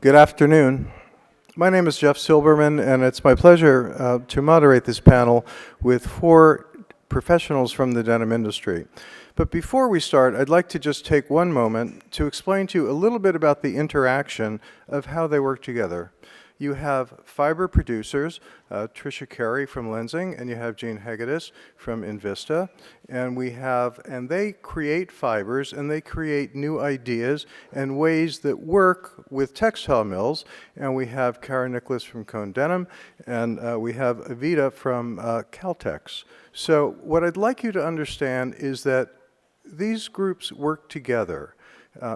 Good afternoon. My name is Jeff Silberman, and it's my pleasure to moderate this panel with 4 professionals from the denim industry. But before we start, I'd like to just take one moment to explain to you a little bit about the interaction of how they work together. You have fiber producers, Tricia Carey from Lenzing, and you have Jean Hegedus from Invista, and they create fibers and they create new ideas and ways that work with textile mills. And we have Kara Nicholas from Cone Denim, and we have Avita from Caltex. So what I'd like you to understand is that these groups work together.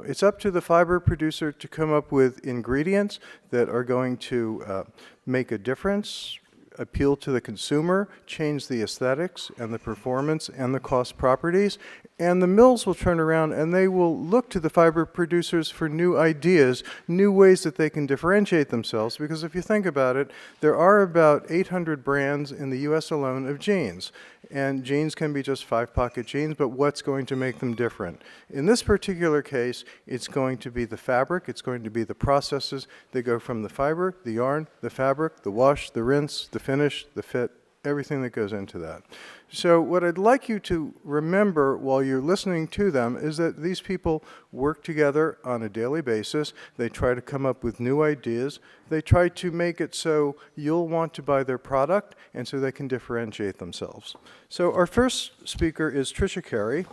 It's up to the fiber producer to come up with ingredients that are going to make a difference, appeal to the consumer, change the aesthetics and the performance and the cost properties, and the mills will turn around and they will look to the fiber producers for new ideas, new ways that they can differentiate themselves, because if you think about it, there are about 800 brands in the US alone of jeans. And jeans can be just 5-pocket jeans, but what's going to make them different? In this particular case, it's going to be the fabric, it's going to be the processes that go from the fiber, the yarn, the fabric, the wash, the rinse, the finish, the fit, everything that goes into that. So what I'd like you to remember while you're listening to them is that these people work together on a daily basis. They try to come up with new ideas. They try to make it so you'll want to buy their product and so they can differentiate themselves. So our first speaker is Tricia Carey.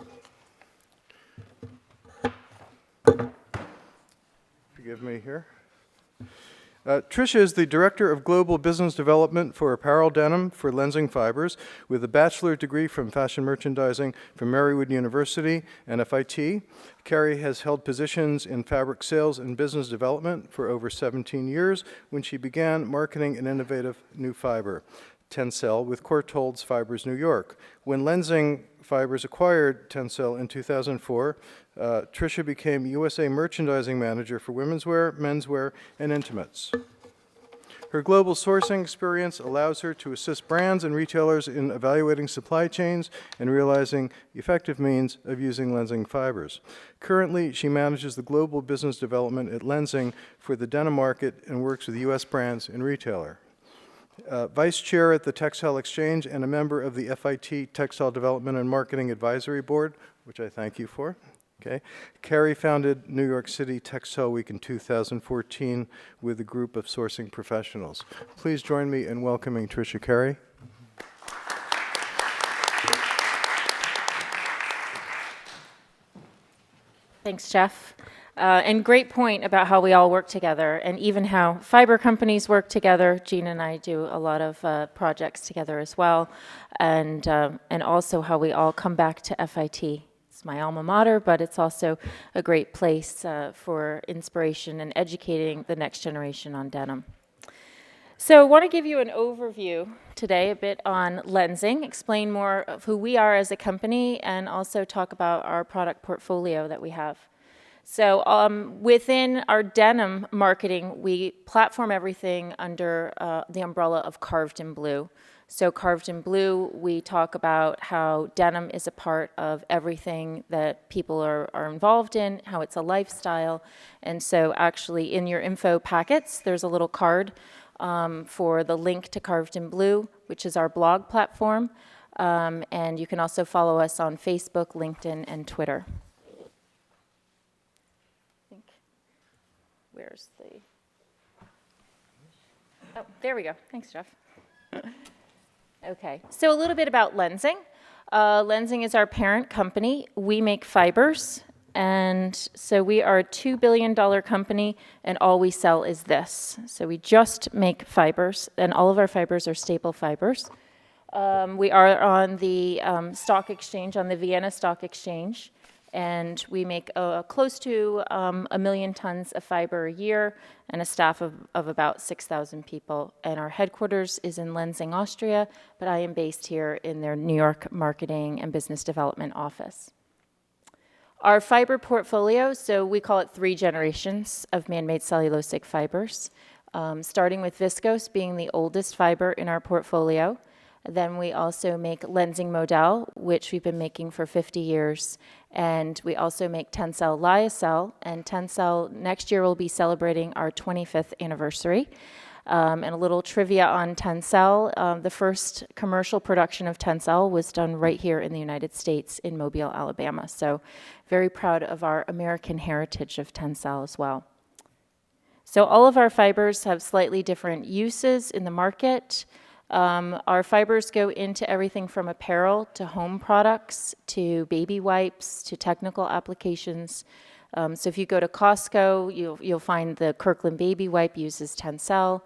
Forgive me here. Tricia is the Director of Global Business Development for Apparel Denim for Lenzing Fibers, with a bachelor's degree from Fashion Merchandising from Marywood University and FIT. Carey has held positions in fabric sales and business development for over 17 years when she began marketing an innovative new fiber, Tencel, with Courtaulds Fibers New York. When Lenzing Fibers acquired Tencel in 2004, Tricia became USA Merchandising Manager for womenswear, menswear, and intimates. Her global sourcing experience allows her to assist brands and retailers in evaluating supply chains and realizing effective means of using Lenzing fibers. Currently, she manages the global business development at Lenzing for the denim market and works with U.S. brands and retailer. Vice Chair at the Textile Exchange and a member of the FIT Textile Development and Marketing Advisory Board, which I thank you for. Okay. Carey founded New York City Textile Week in 2014 with a group of sourcing professionals. Please join me in welcoming Tricia Carey. Thanks, Jeff. And great point about how we all work together and even how fiber companies work together. Jean and I do a lot of projects together as well, and also how we all come back to FIT. It's my alma mater, but it's also a great place for inspiration and educating the next generation on denim. So I want to give you an overview today, a bit on Lenzing, explain more of who we are as a company, and also talk about our product portfolio that we have. So within our denim marketing, we platform everything under the umbrella of Carved in Blue. So Carved in Blue, we talk about how denim is a part of everything that people are involved in, how it's a lifestyle. And so actually in your info packets, there's a little card for the link to Carved in Blue, which is our blog platform. And you can also follow us on Facebook, LinkedIn, and Twitter. Where's the... Oh, there we go. Thanks, Jeff. Okay, so a little bit about Lenzing. Lenzing is our parent company. We make fibers, and so we are a $2 billion company, and all we sell is this. So we just make fibers, and all of our fibers are staple fibers. We are on the stock exchange, on the Vienna Stock Exchange, and we make close to 1 million tons of fiber a year and a staff of about 6,000 people. And our headquarters is in Lenzing, Austria, but I am based here in their New York marketing and business development office. Our fiber portfolio, so we call it 3 generations of man-made cellulosic fibers, starting with viscose being the oldest fiber in our portfolio. Then we also make lensing modal, which we've been making for 50 years. And we also make Tencel lyocell. And Tencel next year will be celebrating our 25th anniversary. And a little trivia on Tencel. The first commercial production of Tencel was done right here in the United States in Mobile, Alabama. So very proud of our American heritage of Tencel as well. So all of our fibers have slightly different uses in the market. Our fibers go into everything from apparel to home products to baby wipes to technical applications. So if you go to Costco, you'll find the Kirkland baby wipe uses Tencel.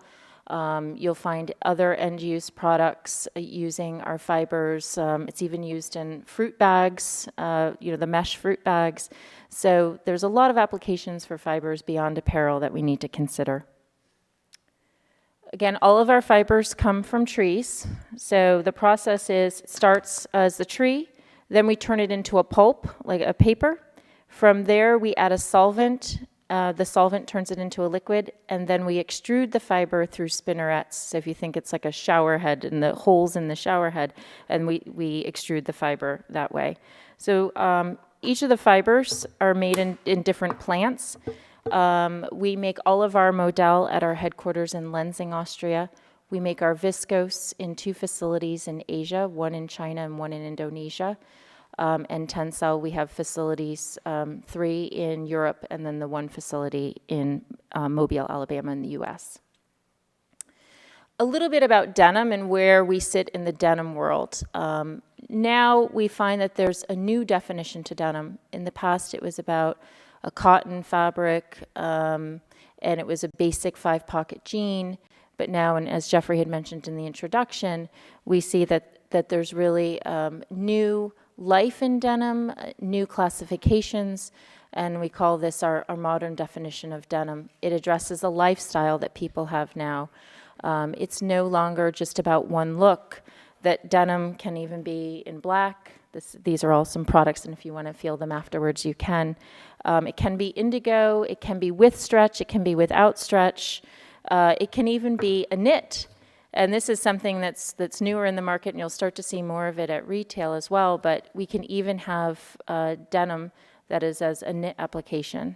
You'll find other end-use products using our fibers. It's even used in fruit bags, the mesh fruit bags. So there's a lot of applications for fibers beyond apparel that we need to consider. Again, all of our fibers come from trees. So the process starts as the tree, then we turn it into a pulp, like a paper. From there, we add a solvent. The solvent turns it into a liquid, and then we extrude the fiber through spinnerets. So if you think it's like a shower head and the holes in the shower head, and we extrude the fiber that way. So each of the fibers are made in different plants. We make all of our modal at our headquarters in Lenzing, Austria. We make our viscose in 2 facilities in Asia, one in China and one in Indonesia. And Tencel, we have facilities, 3 in Europe, and then the 1 facility in Mobile, Alabama in the US. A little bit about denim and where we sit in the denim world. Now we find that there's a new definition to denim. In the past, it was about a cotton fabric, and it was a basic 5-pocket jean. But now, and as Jeffrey had mentioned in the introduction, we see that there's really new life in denim, new classifications, and we call this our modern definition of denim. It addresses a lifestyle that people have now. It's no longer just about one look, that denim can even be in black. These are all some products, and if you want to feel them afterwards, you can. It can be indigo, it can be with stretch, it can be without stretch. It can even be a knit. And this is something that's newer in the market, and you'll start to see more of it at retail as well, but we can even have denim that is as a knit application.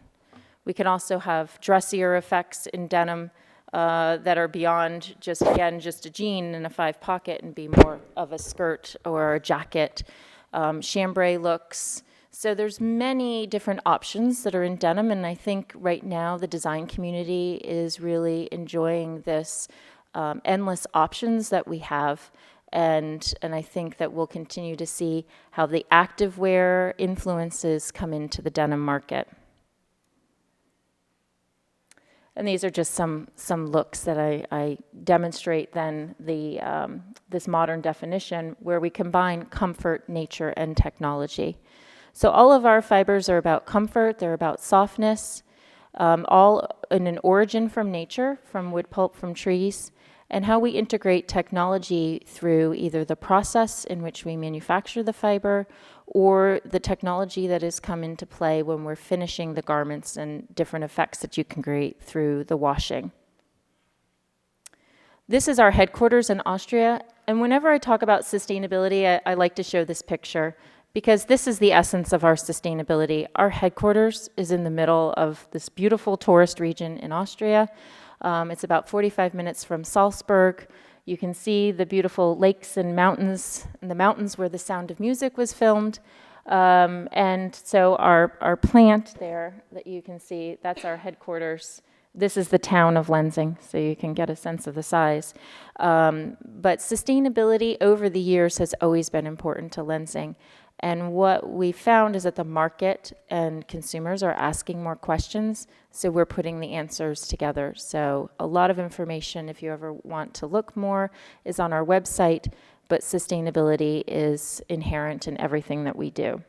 We can also have dressier effects in denim that are beyond just a jean and a 5-pocket and be more of a skirt or a jacket. Chambray looks. So there's many different options that are in denim, and I think right now the design community is really enjoying this endless options that we have, and I think that we'll continue to see how the activewear influences come into the denim market. And these are just some looks that I demonstrate then this modern definition where we combine comfort, nature, and technology. So all of our fibers are about comfort, they're about softness, all in an origin from nature, from wood pulp, from trees, and how we integrate technology through either the process in which we manufacture the fiber or the technology that has come into play when we're finishing the garments and different effects that you can create through the washing. This is our headquarters in Austria, and whenever I talk about sustainability, I like to show this picture because this is the essence of our sustainability. Our headquarters is in the middle of this beautiful tourist region in Austria. It's about 45 minutes from Salzburg. You can see the beautiful lakes and the mountains where The Sound of Music was filmed. And so our plant there that you can see, that's our headquarters. This is the town of Lenzing, so you can get a sense of the size. But sustainability over the years has always been important to Lenzing. And what we found is that the market and consumers are asking more questions, so we're putting the answers together. So a lot of information, if you ever want to look more, is on our website, but sustainability is inherent in everything that we do.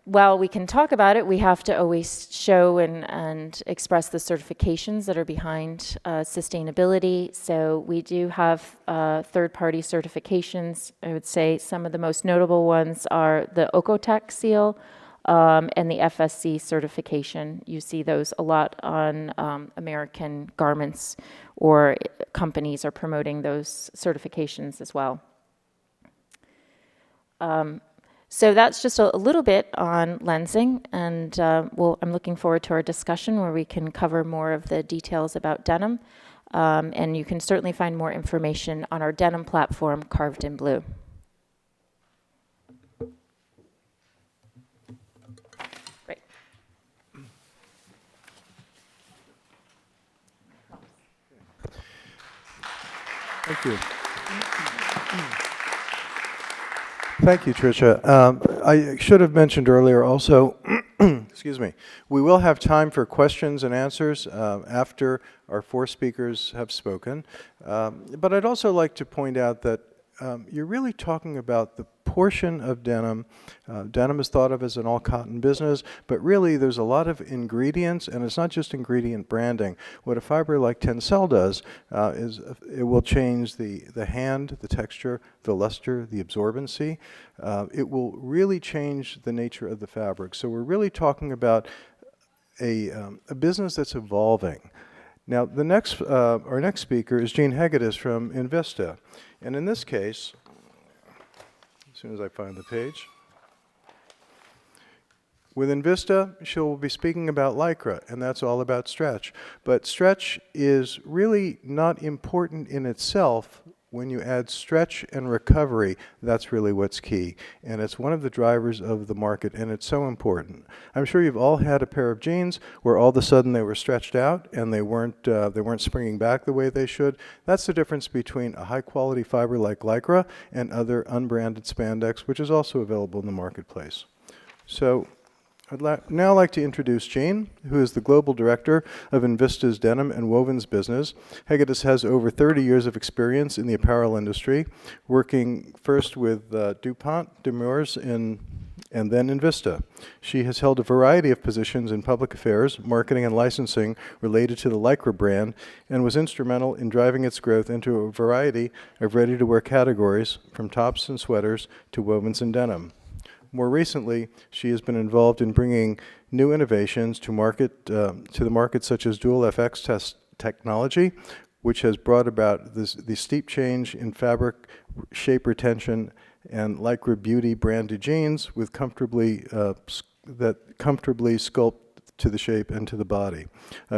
While we can talk about it, we have to always show and express the certifications that are behind sustainability. So we do have third-party certifications. I would say some of the most notable ones are the Ocotec seal, and the FSC certification. You see those a lot on American garments, or companies are promoting those certifications as well. So that's just a little bit on lensing, and I'm looking forward to our discussion where we can cover more of the details about denim, and you can certainly find more information on our denim platform, Carved in Blue. Great. Thank you. Thank you, Tricia. I should have mentioned earlier also, excuse me, we will have time for questions and answers after our 4 speakers have spoken. But I'd also like to point out that you're really talking about the portion of denim. Denim is thought of as an all-cotton business, but really there's a lot of ingredients, and it's not just ingredient branding. What a fiber like Tencel does is it will change the hand, the texture, the luster, the absorbency. It will really change the nature of the fabric. So we're really talking about a business that's evolving. Now, our next speaker is Jean Hegedus from Invista. And in this case, as soon as I find the page, with Invista, she'll be speaking about Lycra, and that's all about stretch. But stretch is really not important in itself. When you add stretch and recovery, that's really what's key. And it's one of the drivers of the market, and it's so important. I'm sure you've all had a pair of jeans where all of a sudden they were stretched out and they weren't springing back the way they should. That's the difference between a high-quality fiber like Lycra and other unbranded spandex, which is also available in the marketplace. So I'd now like to introduce Jean, who is the Global Director of Invista's Denim and Wovens business. Hegedus has over 30 years of experience in the apparel industry, working first with DuPont, Demers, and then Invista. She has held a variety of positions in public affairs, marketing, and licensing related to the Lycra brand, and was instrumental in driving its growth into a variety of ready-to-wear categories, from tops and sweaters to wovens and denim. More recently, she has been involved in bringing new innovations to the market, such as dual FX test technology, which has brought about the steep change in fabric shape retention, and Lycra Beauty branded jeans that comfortably sculpt to the shape and to the body.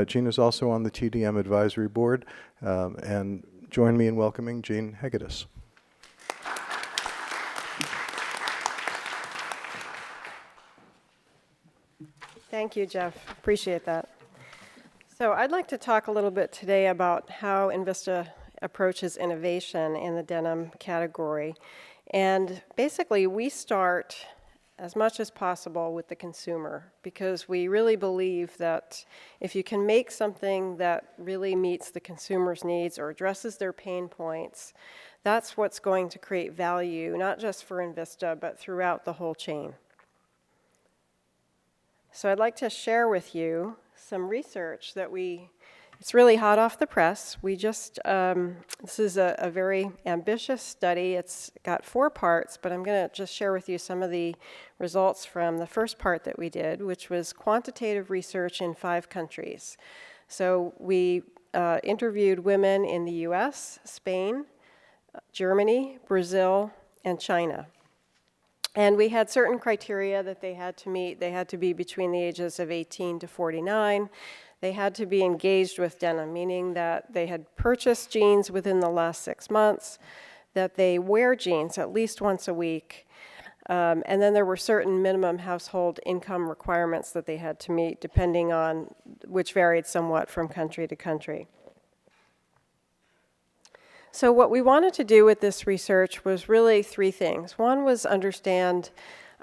Jean is also on the TDM advisory board, and join me in welcoming Jean Hegedus. Thank you, Jeff. Appreciate that. So I'd like to talk a little bit today about how Invista approaches innovation in the denim category. And basically, we start as much as possible with the consumer, because we really believe that if you can make something that really meets the consumer's needs or addresses their pain points, that's what's going to create value, not just for Invista, but throughout the whole chain. So I'd like to share with you some research that it's really hot off the press. We just, this is a very ambitious study. It's got 4 parts, but I'm going to just share with you some of the results from the first part that we did, which was quantitative research in 5 countries. So we interviewed women in the US, Spain, Germany, Brazil, and China. And we had certain criteria that they had to meet. They had to be between the ages of 18 to 49. They had to be engaged with denim, meaning that they had purchased jeans within the last 6 months, that they wear jeans at least once a week. And then there were certain minimum household income requirements that they had to meet, depending on, which varied somewhat from country to country. So what we wanted to do with this research was really 3 things. One was understand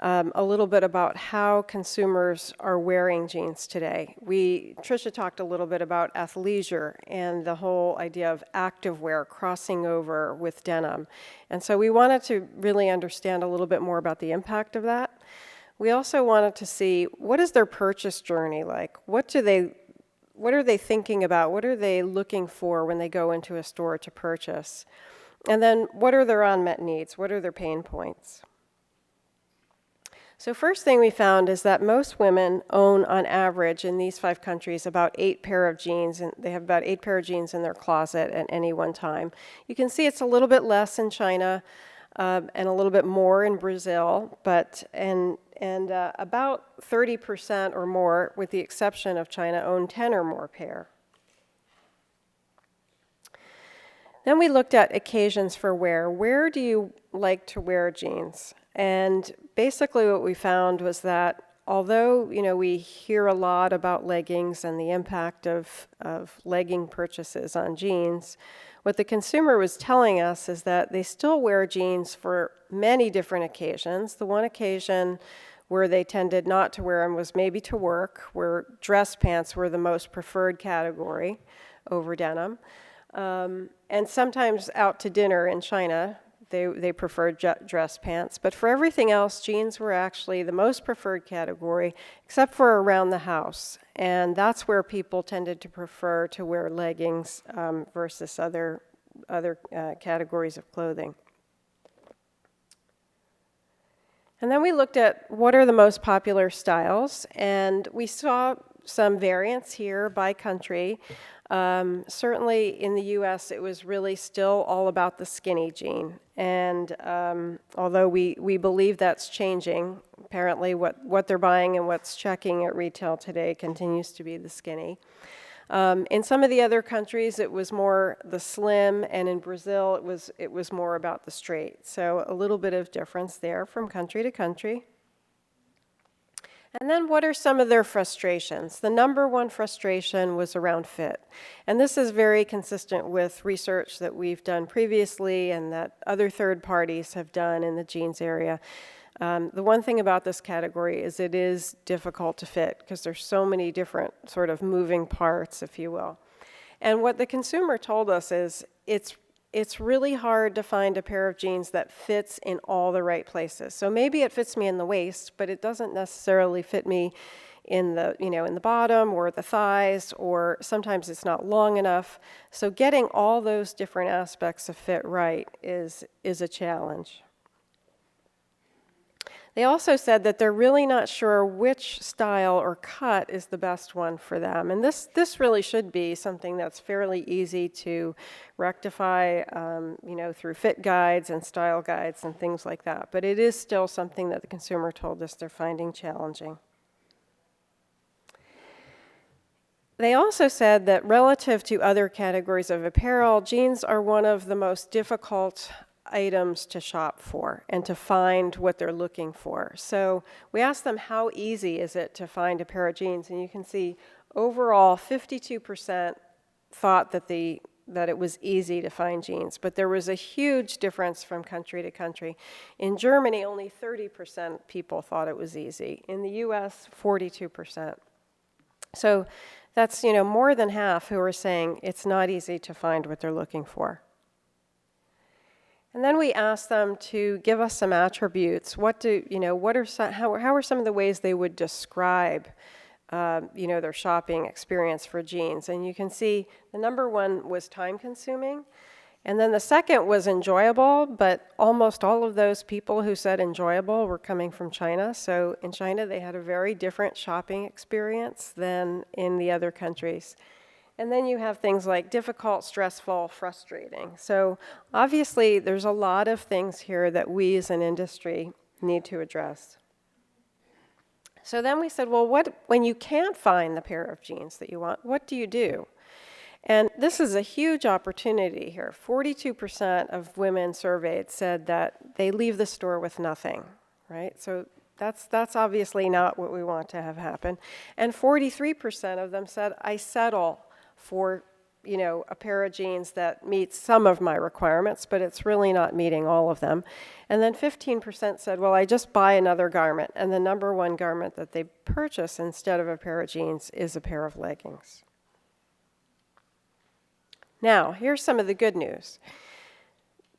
a little bit about how consumers are wearing jeans today. Tricia talked a little bit about athleisure and the whole idea of activewear crossing over with denim. And so we wanted to really understand a little bit more about the impact of that. We also wanted to see, what is their purchase journey like? What are they thinking about? What are they looking for when they go into a store to purchase? And then what are their unmet needs? What are their pain points? So first thing we found is that most women own, on average, in these 5 countries, about 8 pair of jeans, and they have about 8 pair of jeans in their closet at any one time. You can see it's a little bit less in China and a little bit more in Brazil, but about 30% or more, with the exception of China, own 10 or more pair. Then we looked at occasions for wear. Where do you like to wear jeans? And basically what we found was that although, we hear a lot about leggings and the impact of legging purchases on jeans, what the consumer was telling us is that they still wear jeans for many different occasions. The one occasion where they tended not to wear them was maybe to work, where dress pants were the most preferred category over denim. And sometimes out to dinner in China, they preferred dress pants. But for everything else, jeans were actually the most preferred category, except for around the house. And that's where people tended to prefer to wear leggings versus other categories of clothing. And then we looked at what are the most popular styles, and we saw some variance here by country. Certainly in the US, it was really still all about the skinny jean. And although we believe that's changing, apparently what they're buying and what's checking at retail today continues to be the skinny. In some of the other countries, it was more the slim, and in Brazil, it was more about the straight. So a little bit of difference there from country to country. And then what are some of their frustrations? The number one frustration was around fit. And this is very consistent with research that we've done previously and that other third parties have done in the jeans area. The one thing about this category is it is difficult to fit because there's so many different sort of moving parts, if you will. And what the consumer told us is it's really hard to find a pair of jeans that fits in all the right places. So maybe it fits me in the waist, but it doesn't necessarily fit me in the, in the bottom or the thighs, or sometimes it's not long enough. So getting all those different aspects of fit right is a challenge. They also said that they're really not sure which style or cut is the best one for them. And this really should be something that's fairly easy to rectify, through fit guides and style guides and things like that. But it is still something that the consumer told us they're finding challenging. They also said that relative to other categories of apparel, jeans are one of the most difficult items to shop for and to find what they're looking for. So we asked them, how easy is it to find a pair of jeans? And you can see overall 52% thought that it was easy to find jeans, but there was a huge difference from country to country. In Germany, only 30% of people thought it was easy. In the US, 42%. So that's, more than half who are saying it's not easy to find what they're looking for. And then we asked them to give us some attributes. How are some of the ways they would describe, their shopping experience for jeans? And you can see the number one was time-consuming, and then the second was enjoyable. But almost all of those people who said enjoyable were coming from China. So in China, they had a very different shopping experience than in the other countries. And then you have things like difficult, stressful, frustrating. So obviously, there's a lot of things here that we as an industry need to address. So then we said, well, when you can't find the pair of jeans that you want, what do you do? And this is a huge opportunity here. 42% of women surveyed said that they leave the store with nothing, right? So that's obviously not what we want to have happen. And 43% of them said, I settle for, a pair of jeans that meets some of my requirements, but it's really not meeting all of them. And then 15% said, well, I just buy another garment. And the number one garment that they purchase instead of a pair of jeans is a pair of leggings. Now, here's some of the good news.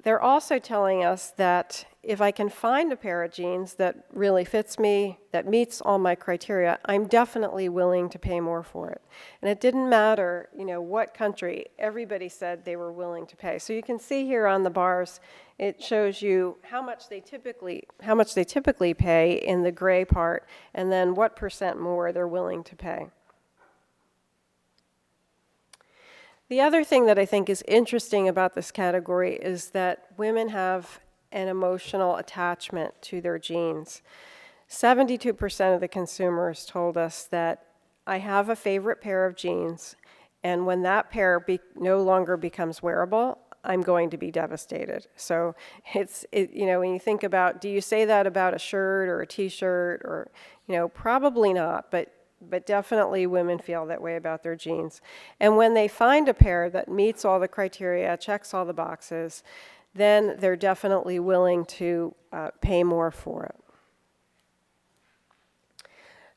they're also telling us that if I can find a pair of jeans that really fits me, that meets all my criteria, I'm definitely willing to pay more for it. And it didn't matter, what country, everybody said they were willing to pay. So you can see here on the bars, it shows you how much they typically pay in the gray part, and then what percent more they're willing to pay. The other thing that I think is interesting about this category is that women have an emotional attachment to their jeans. 72% of the consumers told us that I have a favorite pair of jeans, and when that pair no longer becomes wearable, I'm going to be devastated. So when you think about, do you say that about a shirt or a t-shirt or, probably not, but definitely women feel that way about their jeans. And when they find a pair that meets all the criteria, checks all the boxes, then they're definitely willing to pay more for it.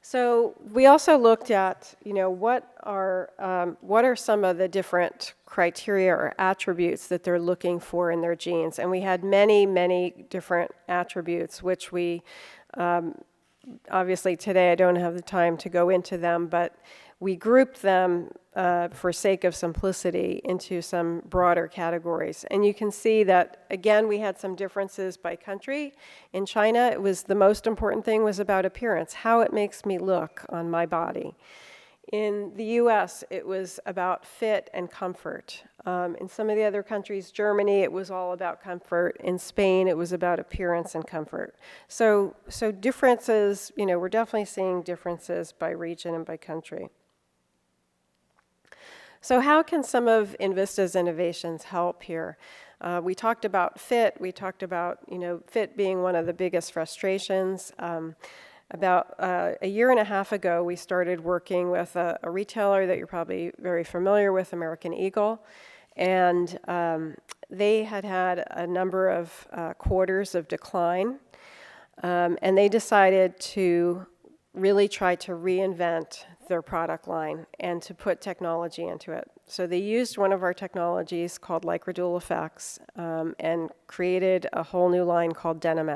So we also looked at, what are some of the different criteria or attributes that they're looking for in their jeans. And we had many, many different attributes, which we obviously today I don't have the time to go into them, but we grouped them for sake of simplicity into some broader categories. And you can see that, again, we had some differences by country. In China, the most important thing was about appearance, how it makes me look on my body. In the US, it was about fit and comfort. In some of the other countries, Germany, it was all about comfort. In Spain, it was about appearance and comfort. So differences, we're definitely seeing differences by region and by country. So how can some of Invista's innovations help here? We talked about fit. We talked about, fit being one of the biggest frustrations. About a year and a half ago, we started working with a retailer that you're probably very familiar with, American Eagle. And they had a number of quarters of decline. And they decided to really try to reinvent their product line and to put technology into it. So they used one of our technologies called Lycra Effects and created a whole new line called Denim.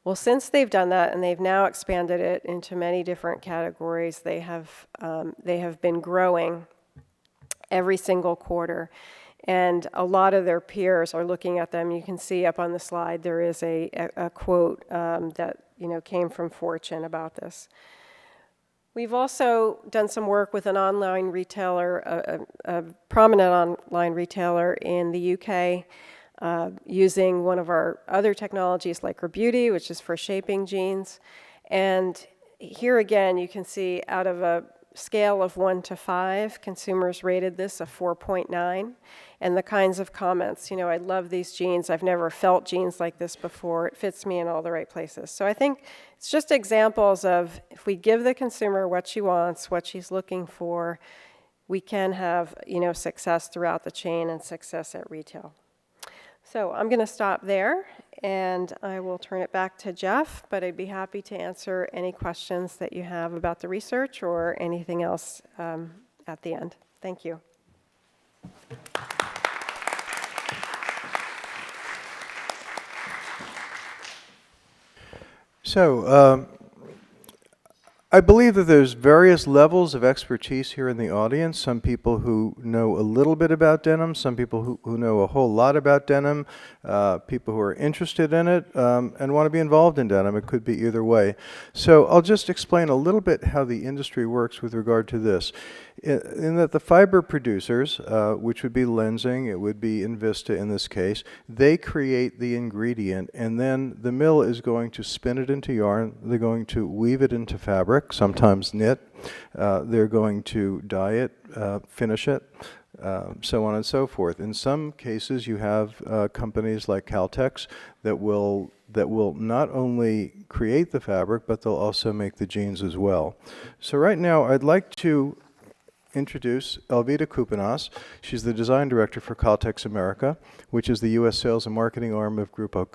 Well, since they've done that and they've now expanded it into many different categories, they have been growing every single quarter. And a lot of their peers are looking at them. You can see up on the slide there is a quote that came from Fortune about this. We've also done some work with an online retailer, a prominent online retailer in the UK, using one of our other technologies, Lycra Beauty, which is for shaping jeans. And here again, you can see out of a scale of 1 to 5, consumers rated this a 4.9. And the kinds of comments, I love these jeans. I've never felt jeans like this before. It fits me in all the right places. So I think it's just examples of if we give the consumer what she wants, what she's looking for, we can have, success throughout the chain and success at retail. So I'm going to stop there, and I will turn it back to Jeff, but I'd be happy to answer any questions that you have about the research or anything else at the end. Thank you. So, I believe that there's various levels of expertise here in the audience. Some people who know a little bit about denim, some people who know a whole lot about denim, people who are interested in it and want to be involved in denim. It could be either way. So I'll just explain a little bit how the industry works with regard to this. In that the fiber producers, which would be Lenzing, it would be Invista in this case, they create the ingredient, and then the mill is going to spin it into yarn. They're going to weave it into fabric, sometimes knit. They're going to dye it, finish it, so on and so forth. In some cases, you have companies like Caltex that will not only create the fabric, but they'll also make the jeans as well. So right now, I'd like to introduce Elvita Kupanas. She's the design director for Caltex America, which is the U.S. sales and marketing arm of Grupo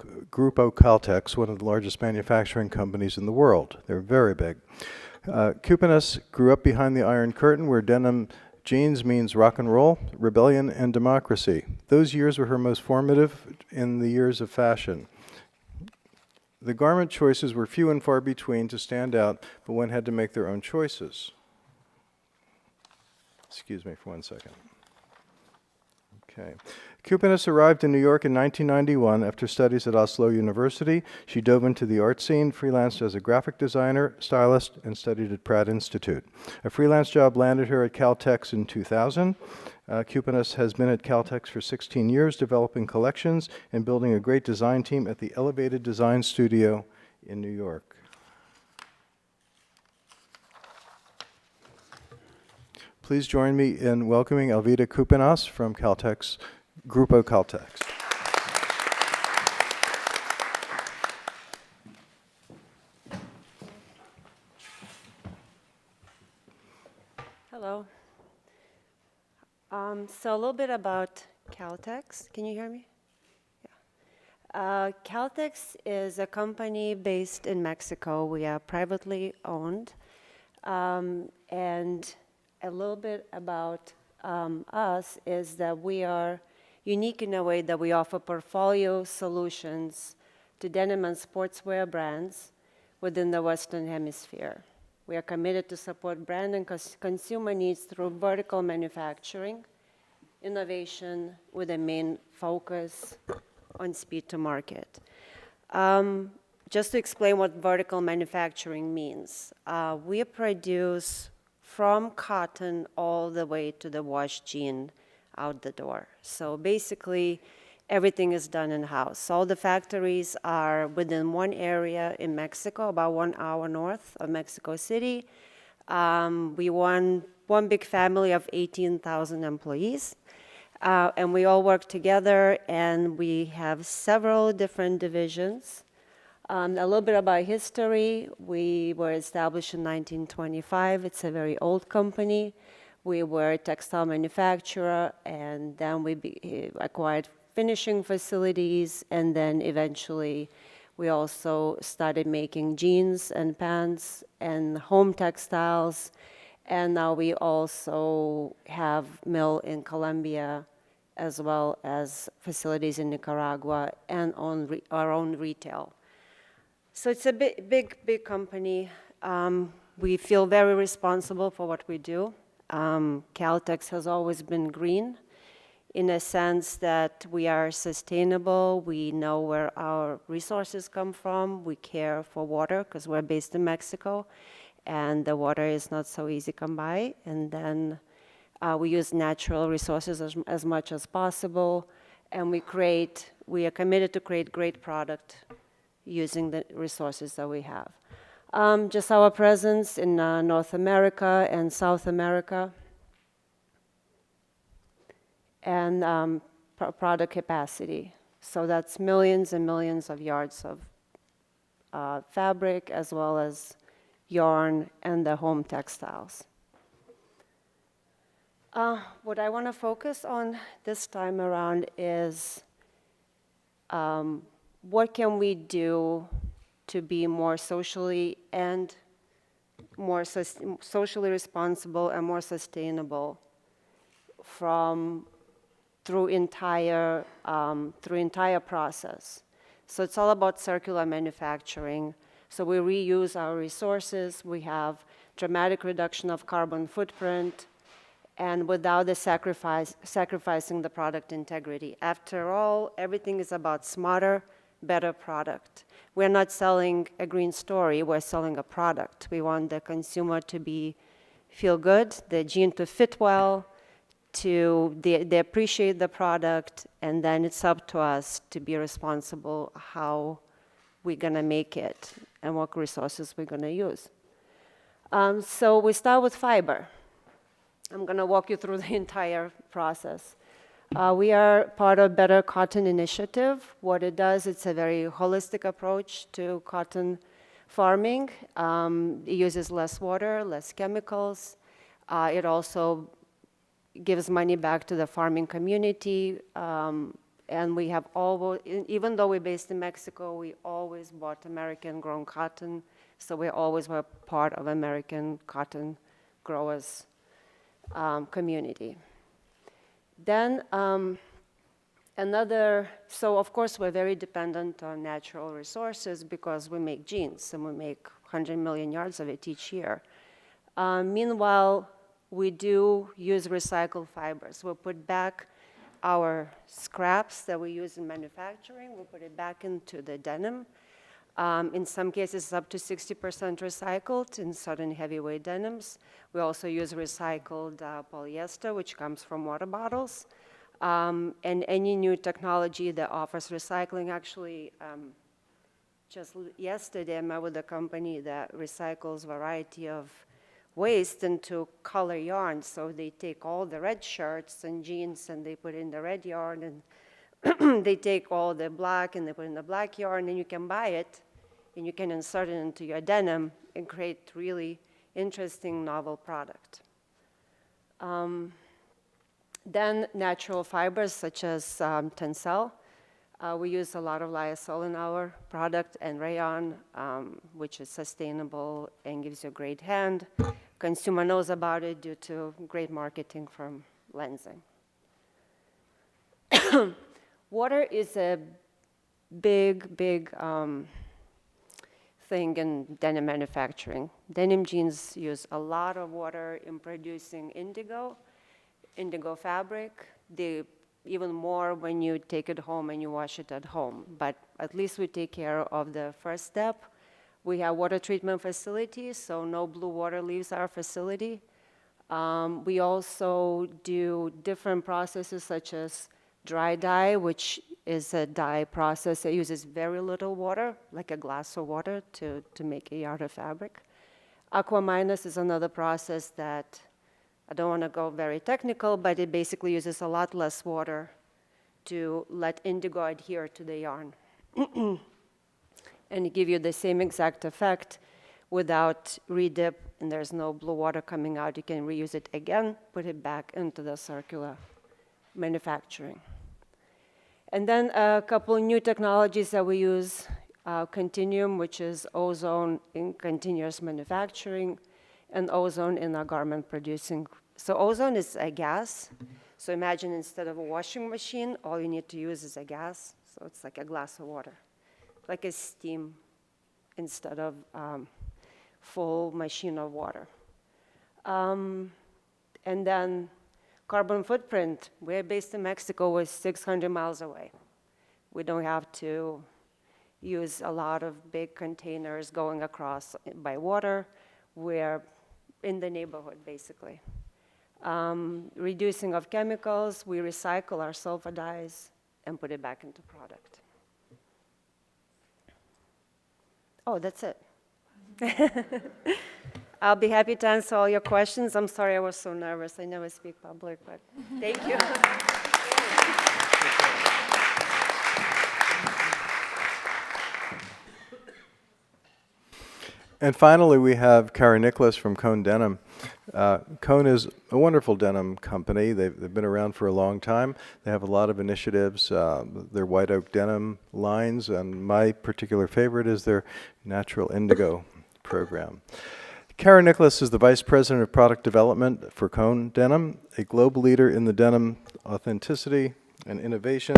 Caltex, one of the largest manufacturing companies in the world. They're very big. Kupanas grew up behind the Iron Curtain, where denim Jeans means rock and roll, rebellion, and democracy. Those years were her most formative in the years of fashion. The garment choices were few and far between to stand out, but one had to make their own choices. Excuse me for 1 second. Okay. Kupinas arrived in New York in 1991 after studies at Oslo University. She dove into the art scene, freelanced as a graphic designer, stylist, and studied at Pratt Institute. A freelance job landed her at Caltex in 2000. Kupinas has been at Caltex for 16 years, developing collections and building a great design team at the Elevated Design Studio in New York. Please join me in welcoming Alvida Kupinas from Caltex, Grupo Caltex. Hello. So a little bit about Caltex. Can you hear me? Yeah. Caltex is a company based in Mexico. We are privately owned. And a little bit about us is that we are unique in a way that we offer portfolio solutions to denim and sportswear brands within the Western Hemisphere. We are committed to support brand and consumer needs through vertical manufacturing, innovation with a main focus on speed to market. Just to explain what vertical manufacturing means, we produce from cotton all the way to the washed jean out the door. So basically, everything is done in-house. All the factories are within one area in Mexico, about 1 hour north of Mexico City. We one big family of 18,000 employees. And we all work together, and we have several different divisions. A little bit about history. We were established in 1925. It's a very old company. We were a textile manufacturer, and then we acquired finishing facilities, and then eventually we also started making jeans and pants and home textiles. And now we also have mill in Colombia, as well as facilities in Nicaragua and our own retail. So it's a big company. We feel very responsible for what we do. Caltex has always been green in a sense that we are sustainable. We know where our resources come from. We care for water because we're based in Mexico, and the water is not so easy to come by. And then we use natural resources as much as possible, and we are committed to create great product using the resources that we have. Just our presence in North America and South America, and product capacity. So that's millions and millions of yards of fabric, as well as yarn and the home textiles. What I want to focus on this time around is what can we do to be more socially responsible and more sustainable through entire process. So it's all about circular manufacturing. So we reuse our resources. We have dramatic reduction of carbon footprint, and without the sacrificing the product integrity. After all, everything is about smarter, better product. We're not selling a green story, we're selling a product. We want the consumer to feel good, the jean to fit well, they appreciate the product, and then it's up to us to be responsible how we're gonna make it and what resources we're gonna use. So we start with fiber. I'm gonna walk you through the entire process. We are part of Better Cotton Initiative. What it does, it's a very holistic approach to cotton farming. It uses less water, less chemicals. It also gives money back to the farming community. And we have even though we're based in Mexico, we always bought American-grown cotton. So we always were part of American cotton growers. community. Then so of course we're very dependent on natural resources because we make jeans and we make 100 million yards of it each year. Meanwhile, we do use recycled fibers. We'll put back our scraps that we use in manufacturing, we'll put it back into the denim. In some cases, up to 60% recycled in certain heavyweight denims. We also use recycled polyester, which comes from water bottles. And any new technology that offers recycling, actually, just yesterday I met with a company that recycles variety of waste into color yarn. So they take all the red shirts and jeans and they put in the red yarn, and they take all the black and they put in the black yarn, and you can buy it and you can insert it into your denim and create really interesting novel product. Then natural fibers such as tencel. We use a lot of lyocell in our product, and rayon, which is sustainable and gives you a great hand. Consumer knows about it due to great marketing from Lenzing. Water is a big thing in denim manufacturing. Denim jeans use a lot of water in producing indigo fabric. Even more when you take it home and you wash it at home. But at least we take care of the first step. We have water treatment facilities, so no blue water leaves our facility. We also do different processes such as dry dye, which is a dye process that uses very little water, like a glass of water, to make a yard of fabric. Aquaminus is another process that I don't want to go very technical, but it basically uses a lot less water to let indigo adhere to the yarn. And give you the same exact effect without redip, and there's no blue water coming out. You can reuse it again, put it back into the circular manufacturing. And then a couple new technologies that we use, Continuum, which is ozone in continuous manufacturing, and ozone in our garment producing. So ozone is a gas. So imagine instead of a washing machine, all you need to use is a gas. So it's like a glass of water, like a steam instead of full machine of water. And then carbon footprint. We're based in Mexico, we're 600 miles away. We don't have to use a lot of big containers going across by water. We're in the neighborhood, basically. Reducing of chemicals, we recycle our sulfur dyes and put it back into product. Oh, that's it. I'll be happy to answer all your questions. I'm sorry I was so nervous. I never speak public, but thank you. And finally, we have Kara Nicholas from Cone Denim. Cone is a wonderful denim company. They've been around for a long time. They have a lot of initiatives. Their white oak denim lines, and my particular favorite is their natural indigo program. Kara Nicholas is the Vice President of Product Development for Cone Denim, a global leader in the denim authenticity and innovation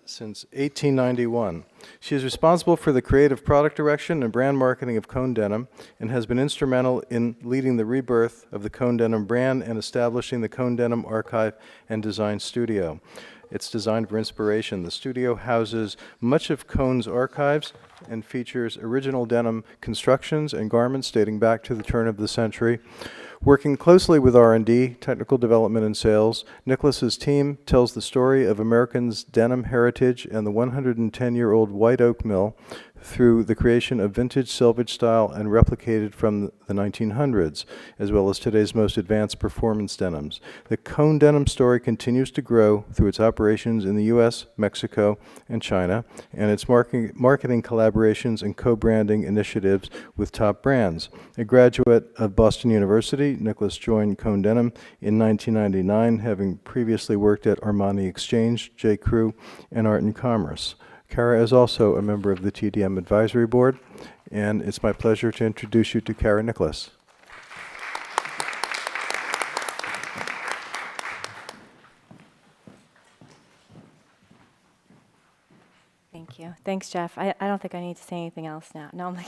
since 1891. She is responsible for the creative product direction and brand marketing of Cone Denim and has been instrumental in leading the rebirth of the Cone Denim brand and establishing the Cone Denim Archive and Design Studio. It's designed for inspiration. The studio houses much of Cone's archives and features original denim constructions and garments dating back to the turn of the century. Working closely with R&D, technical development, and sales, Nicholas's team tells the story of Americans' denim heritage and the 110-year-old white oak mill through the creation of vintage selvage style and replicated from the 1900s, as well as today's most advanced performance denims. The Cone Denim story continues to grow through its operations in the U.S., Mexico, and China, and its marketing collaborations and co-branding initiatives with top brands. A graduate of Boston University, Nicholas joined Cone Denim in 1999, having previously worked at Armani Exchange, J. Crew, and Art and Commerce. Kara is also a member of the TDM Advisory Board, and it's my pleasure to introduce you to Kara Nicholas. Thank you. Thanks, Jeff. I don't think I need to say anything else now. No, I'm like.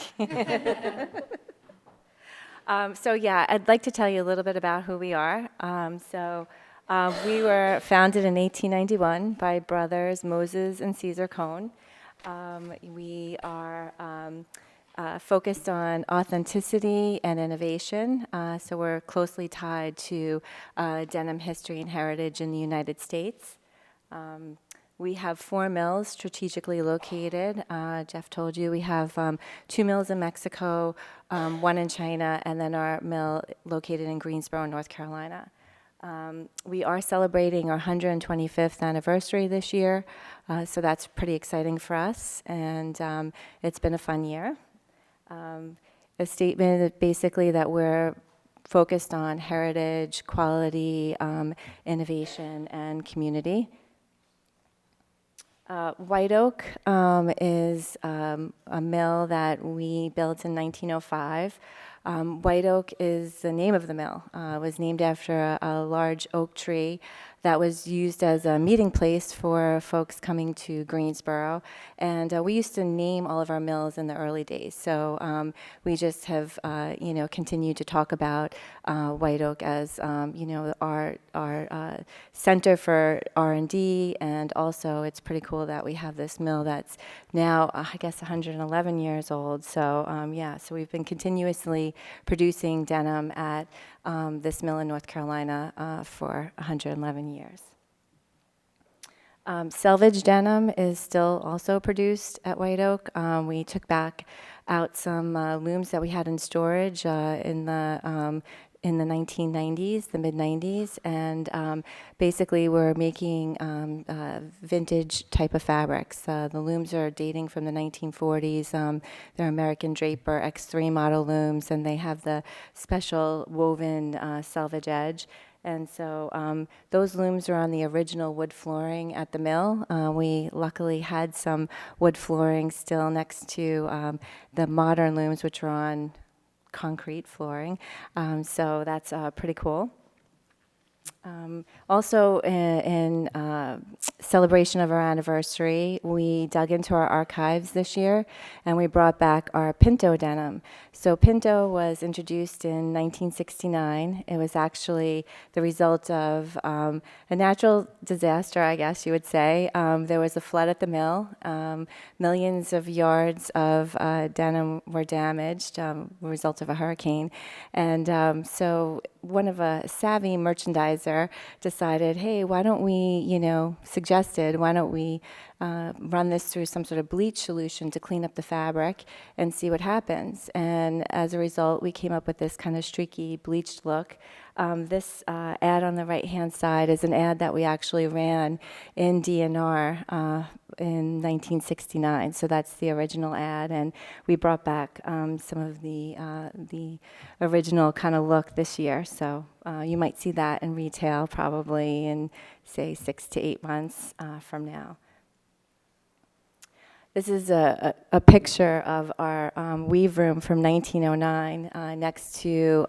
So yeah, I'd like to tell you a little bit about who we are. We were founded in 1891 by brothers Moses and Caesar Cohn. We are focused on authenticity and innovation. So we're closely tied to denim history and heritage in the United States. We have 4 mills strategically located. Jeff told you we have 2 mills in Mexico, 1 in China, and then our mill located in Greensboro, North Carolina. We are celebrating our 125th anniversary this year, so that's pretty exciting for us, and it's been a fun year. A statement basically that we're focused on heritage, quality, innovation, and community. White Oak is a mill that we built in 1905. White Oak is the name of the mill. It was named after a large oak tree that was used as a meeting place for folks coming to Greensboro. And we used to name all of our mills in the early days. So we just have, continued to talk about White Oak as, our center for R&D. And also, it's pretty cool that we have this mill that's now, I guess, 111 years old. So so we've been continuously producing denim at this mill in North Carolina for 111 years. Selvage denim is still also produced at White Oak. We took back out some looms that we had in storage in the 1990s, the mid-90s, and basically we're making vintage type of fabrics. The looms are dating from the 1940s. They're American Draper X3 model looms, and they have the special woven selvage edge. And so those looms are on the original wood flooring at the mill. We luckily had some wood flooring still next to the modern looms, which are on concrete flooring. So that's pretty cool. Also, in celebration of our anniversary, we dug into our archives this year, and we brought back our Pinto denim. So Pinto was introduced in 1969. It was actually the result of a natural disaster, I guess you would say. There was a flood at the mill. Millions of yards of denim were damaged, a result of a hurricane. And so one of a savvy merchandiser decided, hey, why don't we, suggested, why don't we run this through some sort of bleach solution to clean up the fabric and see what happens. And as a result, we came up with this kind of streaky, bleached look. This ad on the right-hand side is an ad that we actually ran in DNR in 1969. So that's the original ad, and we brought back some of the original kind of look this year. So you might see that in retail probably in, say, 6 to 8 months from now. This is a picture of our weave room from 1909 next to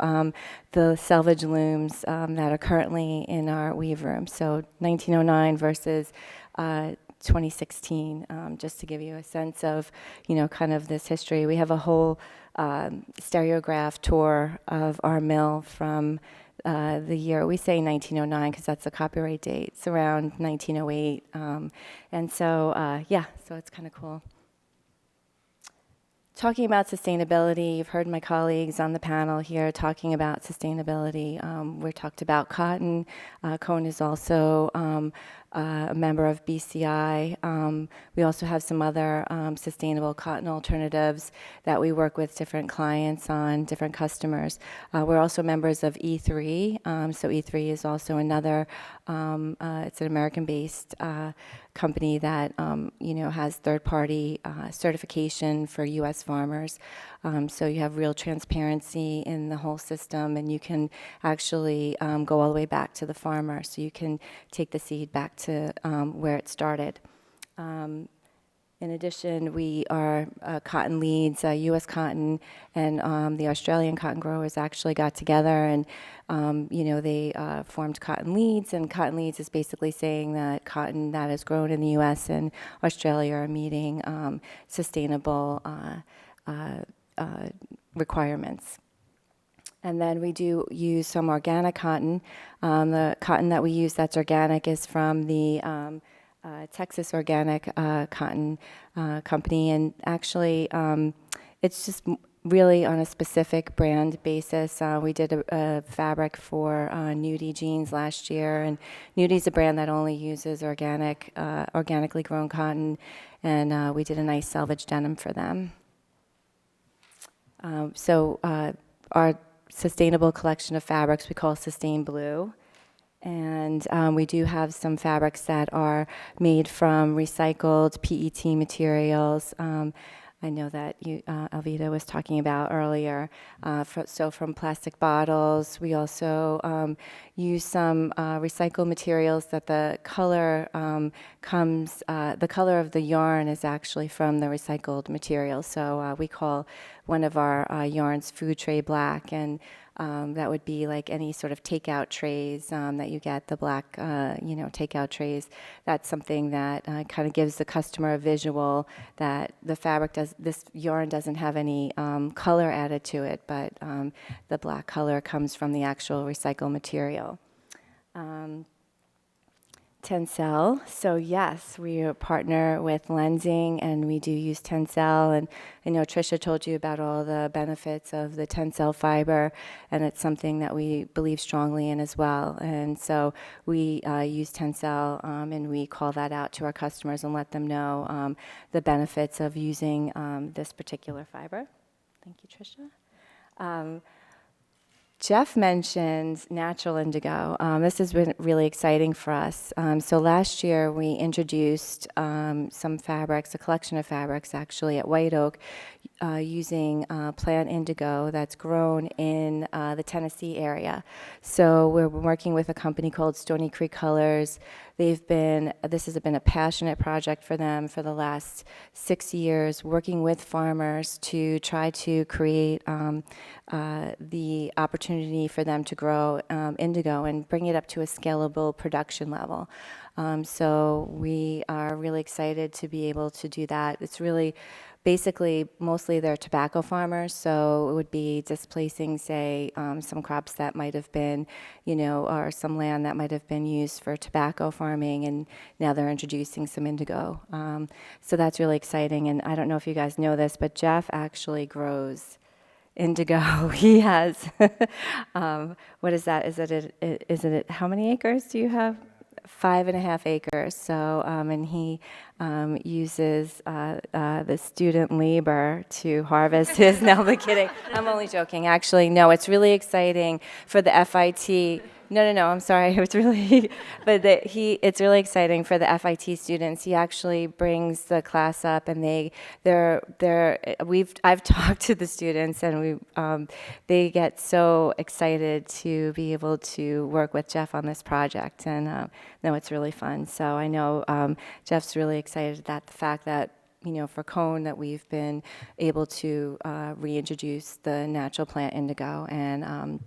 the selvage looms that are currently in our weave room. So 1909 versus 2016, just to give you a sense of, kind of this history. We have a whole stereograph tour of our mill from the year, we say 1909 because that's the copyright date. It's around 1908. And so, so it's kind of cool. Talking about sustainability, you've heard my colleagues on the panel here talking about sustainability. We talked about cotton. Cone is also a member of BCI. We also have some other sustainable cotton alternatives that we work with different clients on, different customers. We're also members of E3. So E3 is also another, it's an American-based company that has third-party certification for U.S. farmers. So you have real transparency in the whole system, and you can actually go all the way back to the farmer. So you can take the seed back to where it started. In addition, we are cotton leads, U.S. cotton, and the Australian cotton growers actually got together and, they formed cotton leads. And cotton leads is basically saying that cotton that is grown in the U.S. and Australia are meeting sustainable requirements. And then we do use some organic cotton. The cotton that we use that's organic is from the Texas Organic Cotton Company, and actually it's just really on a specific brand basis. We did a fabric for Nudie jeans last year, and Nudie's a brand that only uses organically grown cotton, and we did a nice selvage denim for them. So our sustainable collection of fabrics we call Sustain Blue. And we do have some fabrics that are made from recycled PET materials. I know that Alvita was talking about earlier. So from plastic bottles, we also use some recycled materials that the color the color of the yarn is actually from the recycled material. So we call one of our yarns Food Tray Black, and that would be like any sort of takeout trays that you get, the black, takeout trays. That's something that kind of gives the customer a visual that the fabric this yarn doesn't have any color added to it, but the black color comes from the actual recycled material. Tencel. So yes, we partner with Lensing, and we do use Tencel. And I know Tricia told you about all the benefits of the Tencel fiber, and it's something that we believe strongly in as well. And so we use Tencel, and we call that out to our customers and let them know the benefits of using this particular fiber. Thank you, Tricia. Jeff mentioned natural indigo. This has been really exciting for us. So last year we introduced some fabrics, a collection of fabrics actually at White Oak, using plant indigo that's grown in the Tennessee area. So we're working with a company called Stony Creek Colors. This has been a passionate project for them for the last 6 years, working with farmers to try to create the opportunity for them to grow indigo and bring it up to a scalable production level. So we are really excited to be able to do that. It's really basically mostly they're tobacco farmers, so it would be displacing, say, some crops that might have been, or some land that might have been used for tobacco farming, and now they're introducing some indigo. So that's really exciting, and I don't know if you guys know this, but Jeff actually grows indigo. He has, what is that? Is it how many acres do you have? 5.5 acres. So, and he uses the student labor to harvest his. No, I'm kidding. I'm only joking. Actually, no, it's really exciting for the FIT. No, I'm sorry. It's really, but it's really exciting for the FIT students. He actually brings the class up, and I've talked to the students, and they get so excited to be able to work with Jeff on this project, and no, it's really fun. So I know Jeff's really excited at the fact that, for Cone, that we've been able to reintroduce the natural plant indigo, and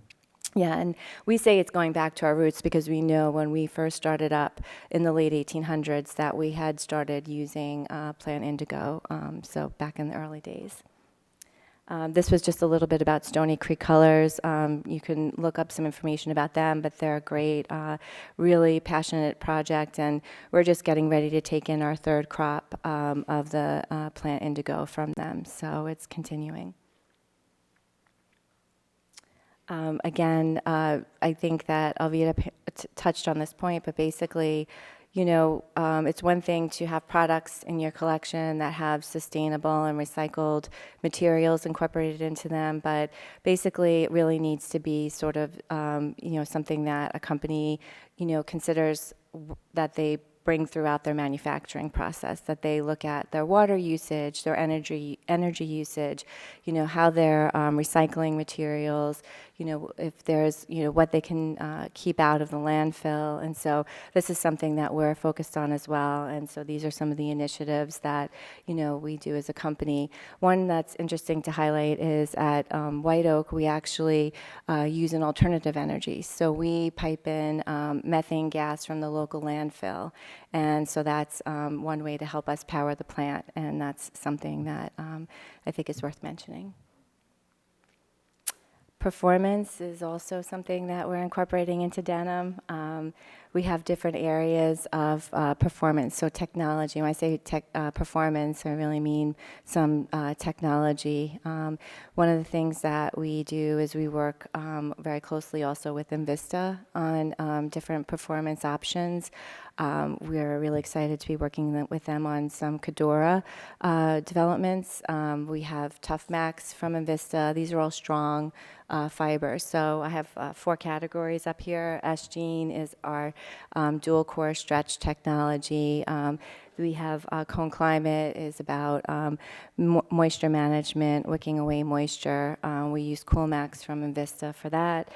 yeah, and we say it's going back to our roots because we know when we first started up in the late 1800s that we had started using plant indigo, so back in the early days. This was just a little bit about Stony Creek Colors. You can look up some information about them, but they're a great, really passionate project, and we're just getting ready to take in our third crop of the plant indigo from them, so it's continuing. Again, I think that Alvita touched on this point, but basically, it's one thing to have products in your collection that have sustainable and recycled materials incorporated into them, but basically it really needs to be sort of, something that a company, considers that they bring throughout their manufacturing process, that they look at their water usage, their energy usage, how they're recycling materials, if there's, what they can keep out of the landfill. And so this is something that we're focused on as well. And so these are some of the initiatives that, we do as a company. One that's interesting to highlight is at White Oak, we actually use an alternative energy. So we pipe in methane gas from the local landfill. And so that's one way to help us power the plant. And that's something that I think is worth mentioning. Performance is also something that we're incorporating into Denim. We have different areas of performance. So technology, when I say performance, I really mean some technology. One of the things that we do is we work very closely also with Invista on different performance options. We're really excited to be working with them on some Cadora developments. We have Tough Max from Invista. These are all strong fibers. So I have 4 categories up here. S-Gene is our dual core stretch technology. We have Cone Climate is about moisture management, wicking away moisture. We use Cool Max from Invista for that.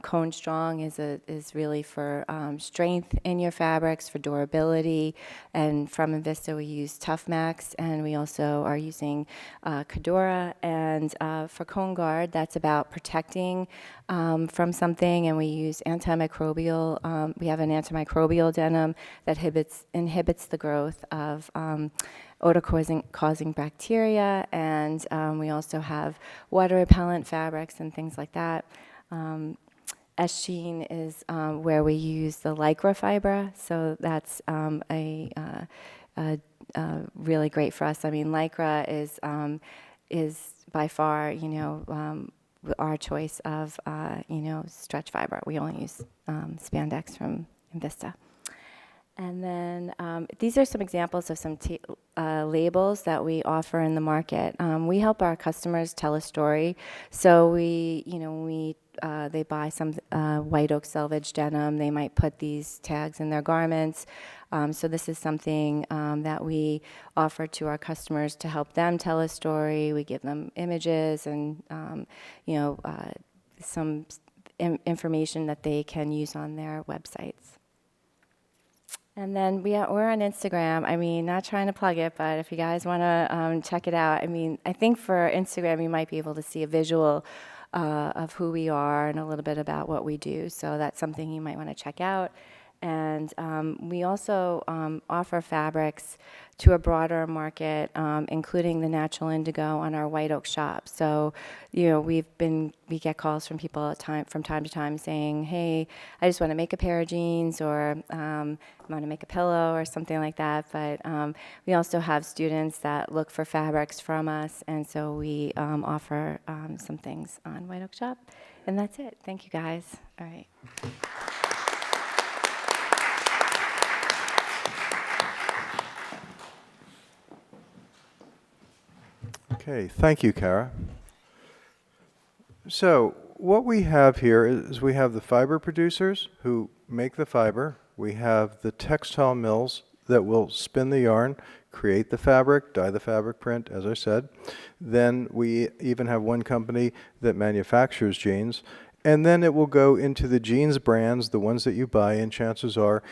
Cone Strong is really for strength in your fabrics, for durability. And from Invista, we use Tough Max, and we also are using Cadora. And for Cone Guard, that's about protecting from something, and we use antimicrobial. We have an antimicrobial denim that inhibits the growth of odor-causing bacteria, and we also have water repellent fabrics and things like that. S-Sheen is where we use the lycra fiber, so that's really great for us. I mean, lycra is by far, our choice of, stretch fiber. We only use spandex from Invista. And then these are some examples of some labels that we offer in the market. We help our customers tell a story. So they buy some White Oak selvage denim. They might put these tags in their garments. So this is something that we offer to our customers to help them tell a story. We give them images and some information that they can use on their websites. And then we're on Instagram. I mean, not trying to plug it, but if you guys want to check it out, I mean, I think for Instagram you might be able to see a visual of who we are and a little bit about what we do. So that's something you might want to check out. And we also offer fabrics to a broader market, including the natural indigo on our White Oak shop. So, we get calls from people from time to time saying, hey, I just want to make a pair of jeans, or I want to make a pillow or something like that. But we also have students that look for fabrics from us, and so we offer some things on White Oak shop. And that's it. Thank you, guys. All right. Okay, thank you, Kara. So what we have here is we have the fiber producers who make the fiber. We have the textile mills that will spin the yarn, create the fabric, dye the fabric print, as I said. Then we even have one company that manufactures jeans. And then it will go into the jeans brands, the ones that you buy, and chances are,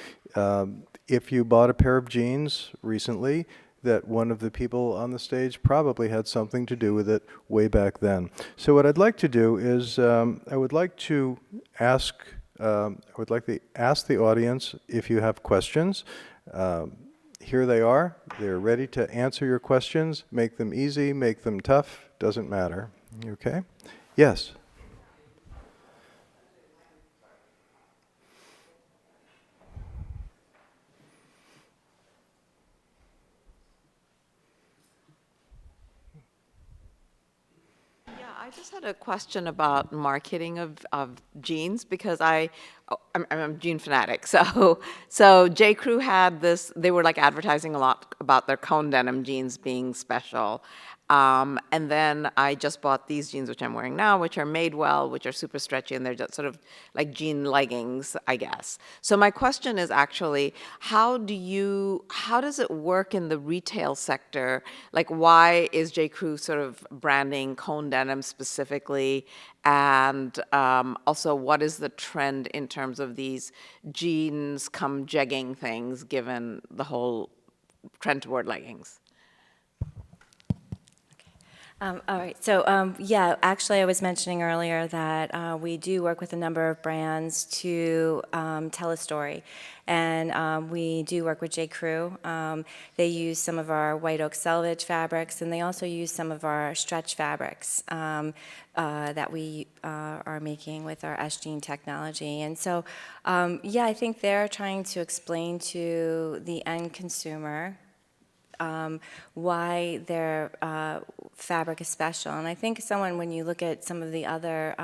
if you bought a pair of jeans recently, that one of the people on the stage probably had something to do with it way back then. So what I'd like to do is I would like to ask the audience if you have questions. Here they are. They're ready to answer your questions. Make them easy, make them tough, doesn't matter. Okay? Yes. I just had a question about marketing of jeans, because I'm a jean fanatic. So J. Crew had this, they were like advertising a lot about their cone denim jeans being special. And then I just bought these jeans, which I'm wearing now, which are made well, which are super stretchy, and they're just sort of like jean leggings, I guess. So my question is actually, how does it work in the retail sector? Like, why is J. Crew sort of branding cone denim specifically? And also, what is the trend in terms of these jeans come jegging things, given the whole trend toward leggings? All right, so yeah, actually, I was mentioning earlier that we do work with a number of brands to tell a story, and we do work with J. Crew. They use some of our white oak selvage fabrics, and they also use some of our stretch fabrics that we are making with our S-Jean technology. And so, yeah, I think they're trying to explain to the end consumer why their fabric is special. And I think when you look at some of the other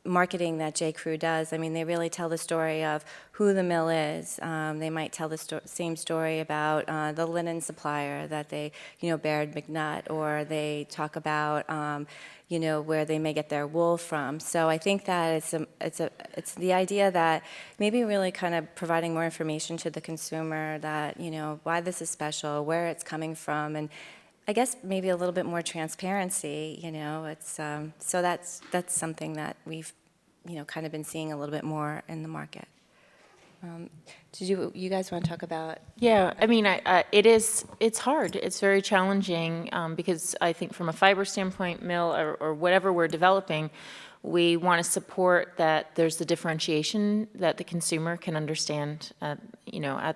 marketing that J. Crew does, I mean, they really tell the story of who the mill is. They might tell the same story about the linen supplier that they, Baird McNutt, or they talk about, where they may get their wool from. So I think that it's the idea that maybe really kind of providing more information to the consumer that, why this is special, where it's coming from, and I guess maybe a little bit more transparency, it's, so that's something that we've, kind of been seeing a little bit more in the market. Did you guys want to talk about? Yeah, I mean, it's hard. It's very challenging because I think from a fiber standpoint, mill or whatever we're developing, we want to support that there's the differentiation that the consumer can understand, at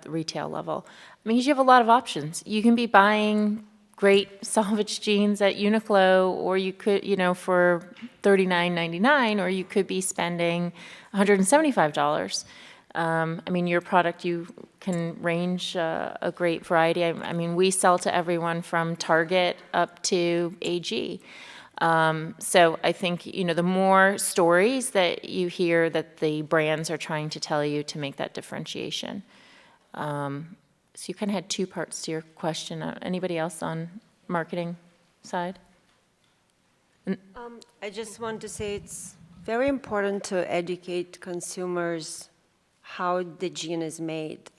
the retail level. I mean, you have a lot of options. You can be buying great salvage jeans at Uniqlo, or you could, for $39.99, or you could be spending $175. I mean, your product, you can range a great variety. I mean, we sell to everyone from Target up to AG. So I think, the more stories that you hear that the brands are trying to tell you to make that differentiation. So you kind of had two parts to your question. Anybody else on marketing side? I just want to say it's very important to educate consumers how the jean is made.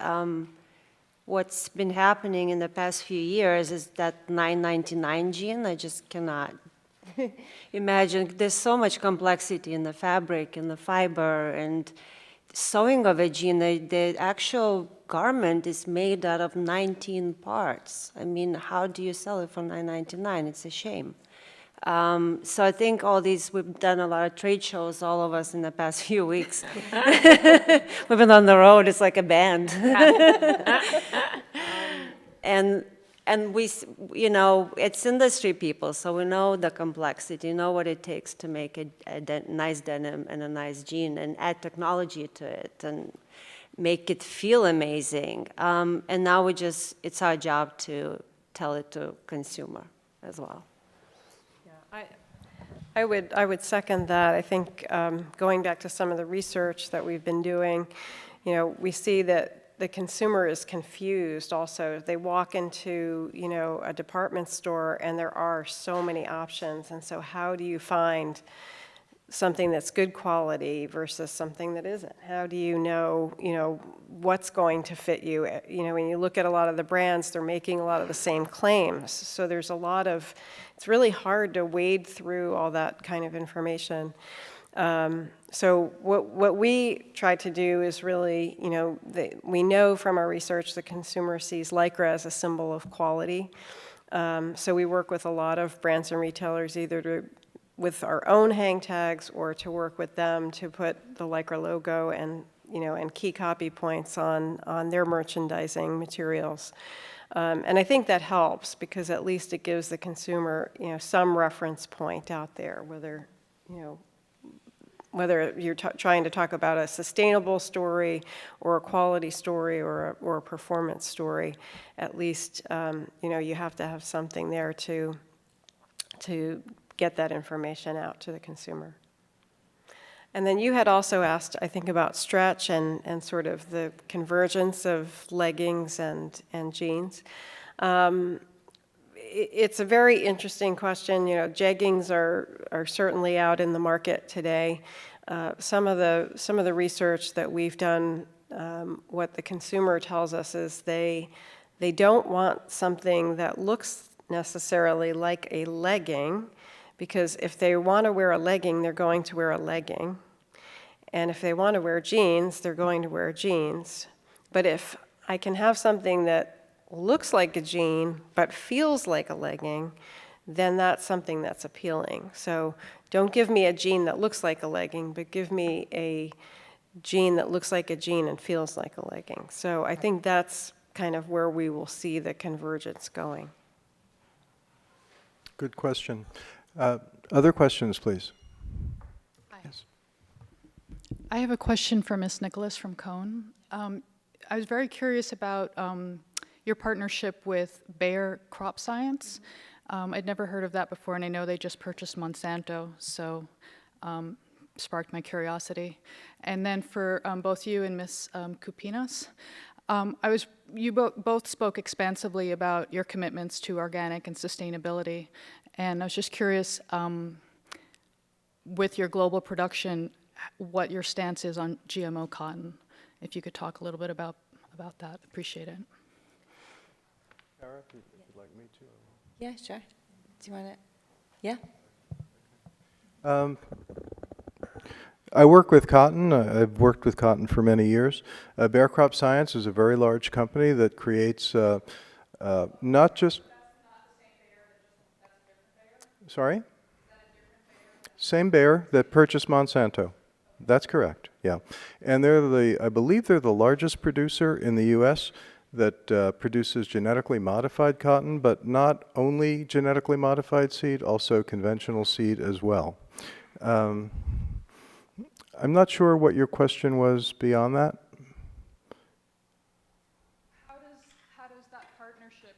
What's been happening in the past few years is that $9.99 jean, I just cannot imagine. There's so much complexity in the fabric and the fiber and sewing of a jean. The actual garment is made out of 19 parts. I mean, how do you sell it for $9.99? It's a shame. So I think we've done a lot of trade shows, all of us, in the past few weeks. We've been on the road, it's like a band. And we, it's industry people, so we know the complexity, know what it takes to make a nice denim and a nice jean, and add technology to it, and make it feel amazing. And now it's our job to tell it to consumer as well. I would second that. I think going back to some of the research that we've been doing, we see that the consumer is confused also. They walk into, a department store and there are so many options. And so how do you find something that's good quality versus something that isn't? How do you know, what's going to fit you? When you look at a lot of the brands, they're making a lot of the same claims. So there's it's really hard to wade through all that kind of information. So what we try to do is really, we know from our research the consumer sees Lycra as a symbol of quality. So we work with a lot of brands and retailers either with our own hang tags or to work with them to put the Lycra logo and key copy points on their merchandising materials. And I think that helps because at least it gives the consumer, some reference point out there, whether you're trying to talk about a sustainable story or a quality story or a performance story, at least you have to have something there to get that information out to the consumer. And then you had also asked, I think, about stretch and sort of the convergence of leggings and jeans. it's a very interesting question. You know, jeggings are certainly out in the market today. Some of the research that we've done, what the consumer tells us is they don't want something that looks necessarily like a legging, because if they want to wear a legging, they're going to wear a legging. And if they want to wear jeans, they're going to wear jeans. But if I can have something that looks like a jean but feels like a legging, then that's something that's appealing. So don't give me a jean that looks like a legging, but give me a jean that looks like a jean and feels like a legging. So I think that's kind of where we will see the convergence going. Good question. Other questions, please? Yes. I have a question for Ms. Nicholas from Cone. I was very curious about your partnership with Bayer Crop Science. I'd never heard of that before, and I know they just purchased Monsanto, so sparked my curiosity. And then for both you and Ms. Kupinas, you both spoke expansively about your commitments to organic and sustainability, and I was just curious, with your global production, what your stance is on GMO cotton. If you could talk a little bit about that, appreciate it. Sarah, if you'd like me to. Yeah, sure. Do you want to? Yeah. I work with cotton. I've worked with cotton for many years. Bayer Crop Science is a very large company that creates not just. Sorry? Same Bayer that purchased Monsanto. That's correct, yeah. And I believe they're the largest producer in the U.S. that produces genetically modified cotton, but not only genetically modified seed, also conventional seed as well. I'm not sure what your question was beyond that. How does that partnership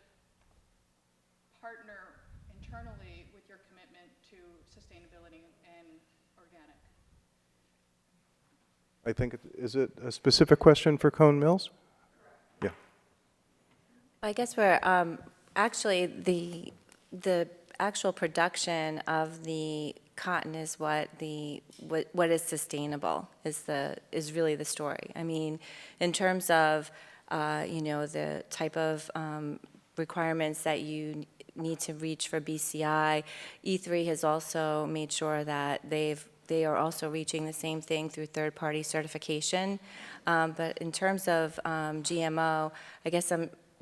partner internally with your commitment to sustainability and organic? I think, is it a specific question for Cone Mills? Yeah. I guess we're actually the actual production of the cotton is what is sustainable is really the story. I mean, in terms of the type of requirements that you need to reach for BCI, E3 has also made sure that they are also reaching the same thing through third-party certification. But in terms of GMO, I guess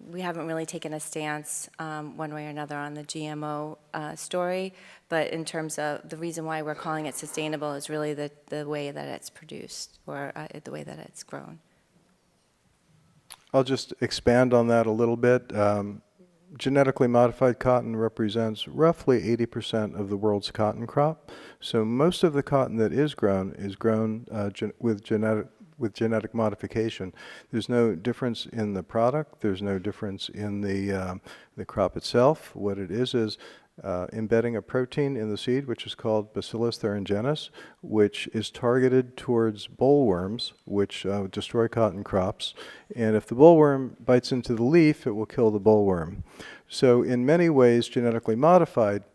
we haven't really taken a stance one way or another on the GMO story. But in terms of the reason why we're calling it sustainable is really the way that it's produced or the way that it's grown. I'll just expand on that a little bit. Genetically modified cotton represents roughly 80% of the world's cotton crop. So most of the cotton that is grown with genetic modification. There's no difference in the product. There's no difference in the crop itself. What it is embedding a protein in the seed, which is called Bacillus thuringiensis, which is targeted towards bollworms, which destroy cotton crops. And if the bollworm bites into the leaf, it will kill the bollworm. So in many ways, genetically modified,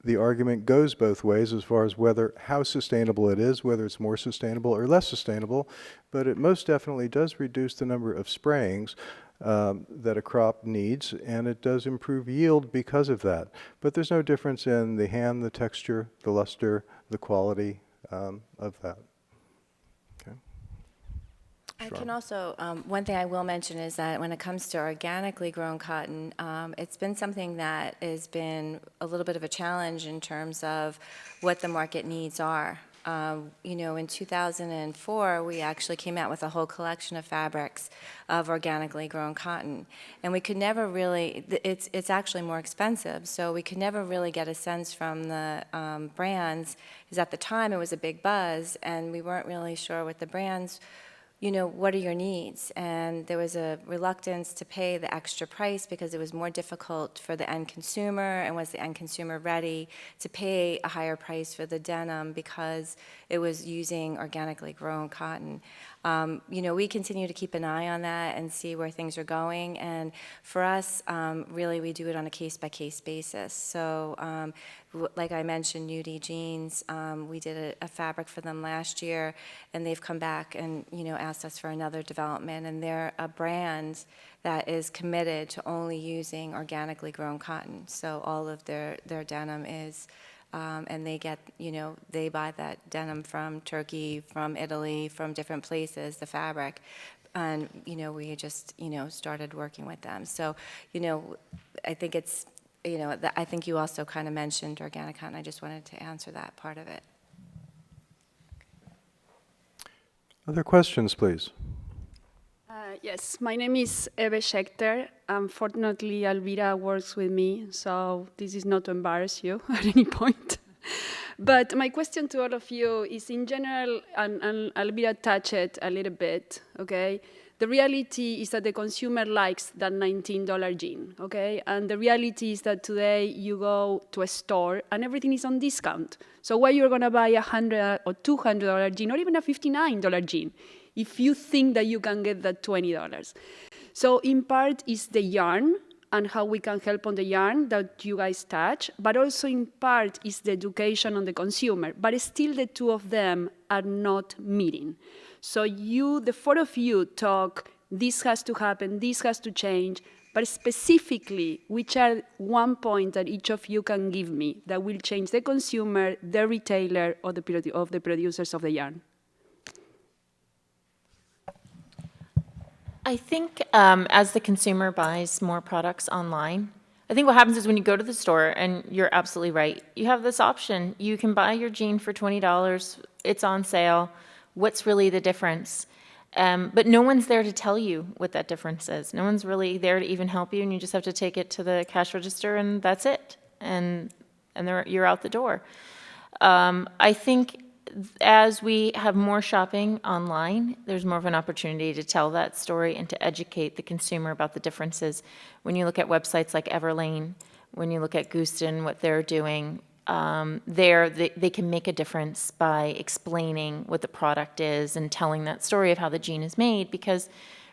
the argument goes both ways as far as how sustainable it is, whether it's more sustainable or less sustainable, but it most definitely does reduce the number of sprayings that a crop needs, and it does improve yield because of that. But there's no difference in the hand, the texture, the luster, the quality of that. Okay. I can also, one thing I will mention is that when it comes to organically grown cotton, it's been something that has been a little bit of a challenge in terms of what the market needs are. In 2004, we actually came out with a whole collection of fabrics of organically grown cotton. And we could never really, it's actually more expensive, so we could never really get a sense from the brands, because at the time it was a big buzz, and we weren't really sure what the brands, what are your needs? And there was a reluctance to pay the extra price because it was more difficult for the end consumer, and was the end consumer ready to pay a higher price for the denim because it was using organically grown cotton. We continue to keep an eye on that and see where things are going. And for us, really, we do it on a case-by-case basis. So, like I mentioned, UD Jeans, we did a fabric for them last year, and they've come back and asked us for another development. And they're a brand that is committed to only using organically grown cotton. So all of their denim is. And they get, they buy that denim from Turkey, from Italy, from different places, the fabric. And, we just, started working with them. So, I think it's, I think you also kind of mentioned organic cotton. I just wanted to answer that part of it. Other questions, please? Yes, my name is Eve Schechter. Unfortunately, Elvira works with me, so this is not to embarrass you at any point. But my question to all of you is, in general, and Elvira touched it a little bit, okay? The reality is that the consumer likes that $19 jean, okay? And the reality is that today you go to a store and everything is on discount. So why you're gonna buy a $100 or $200 jean, or even a $59 jean, if you think that you can get that $20. So in part is the yarn and how we can help on the yarn that you guys touch, but also in part is the education on the consumer. But still the two of them are not meeting. So the four of you talk, this has to happen, this has to change, but specifically, which are one point that each of you can give me that will change the consumer, the retailer, or the producers of the yarn? I think as the consumer buys more products online, I think what happens is when you go to the store, and you're absolutely right, you have this option. You can buy your jean for $20. It's on sale. What's really the difference? But no one's there to tell you what that difference is. No one's really there to even help you, and you just have to take it to the cash register, and that's it. And you're out the door. I think as we have more shopping online, there's more of an opportunity to tell that story and to educate the consumer about the differences. When you look at websites like Everlane, when you look at Gooston, what they're doing, they can make a difference by explaining what the product is and telling that story of how the jean is made, because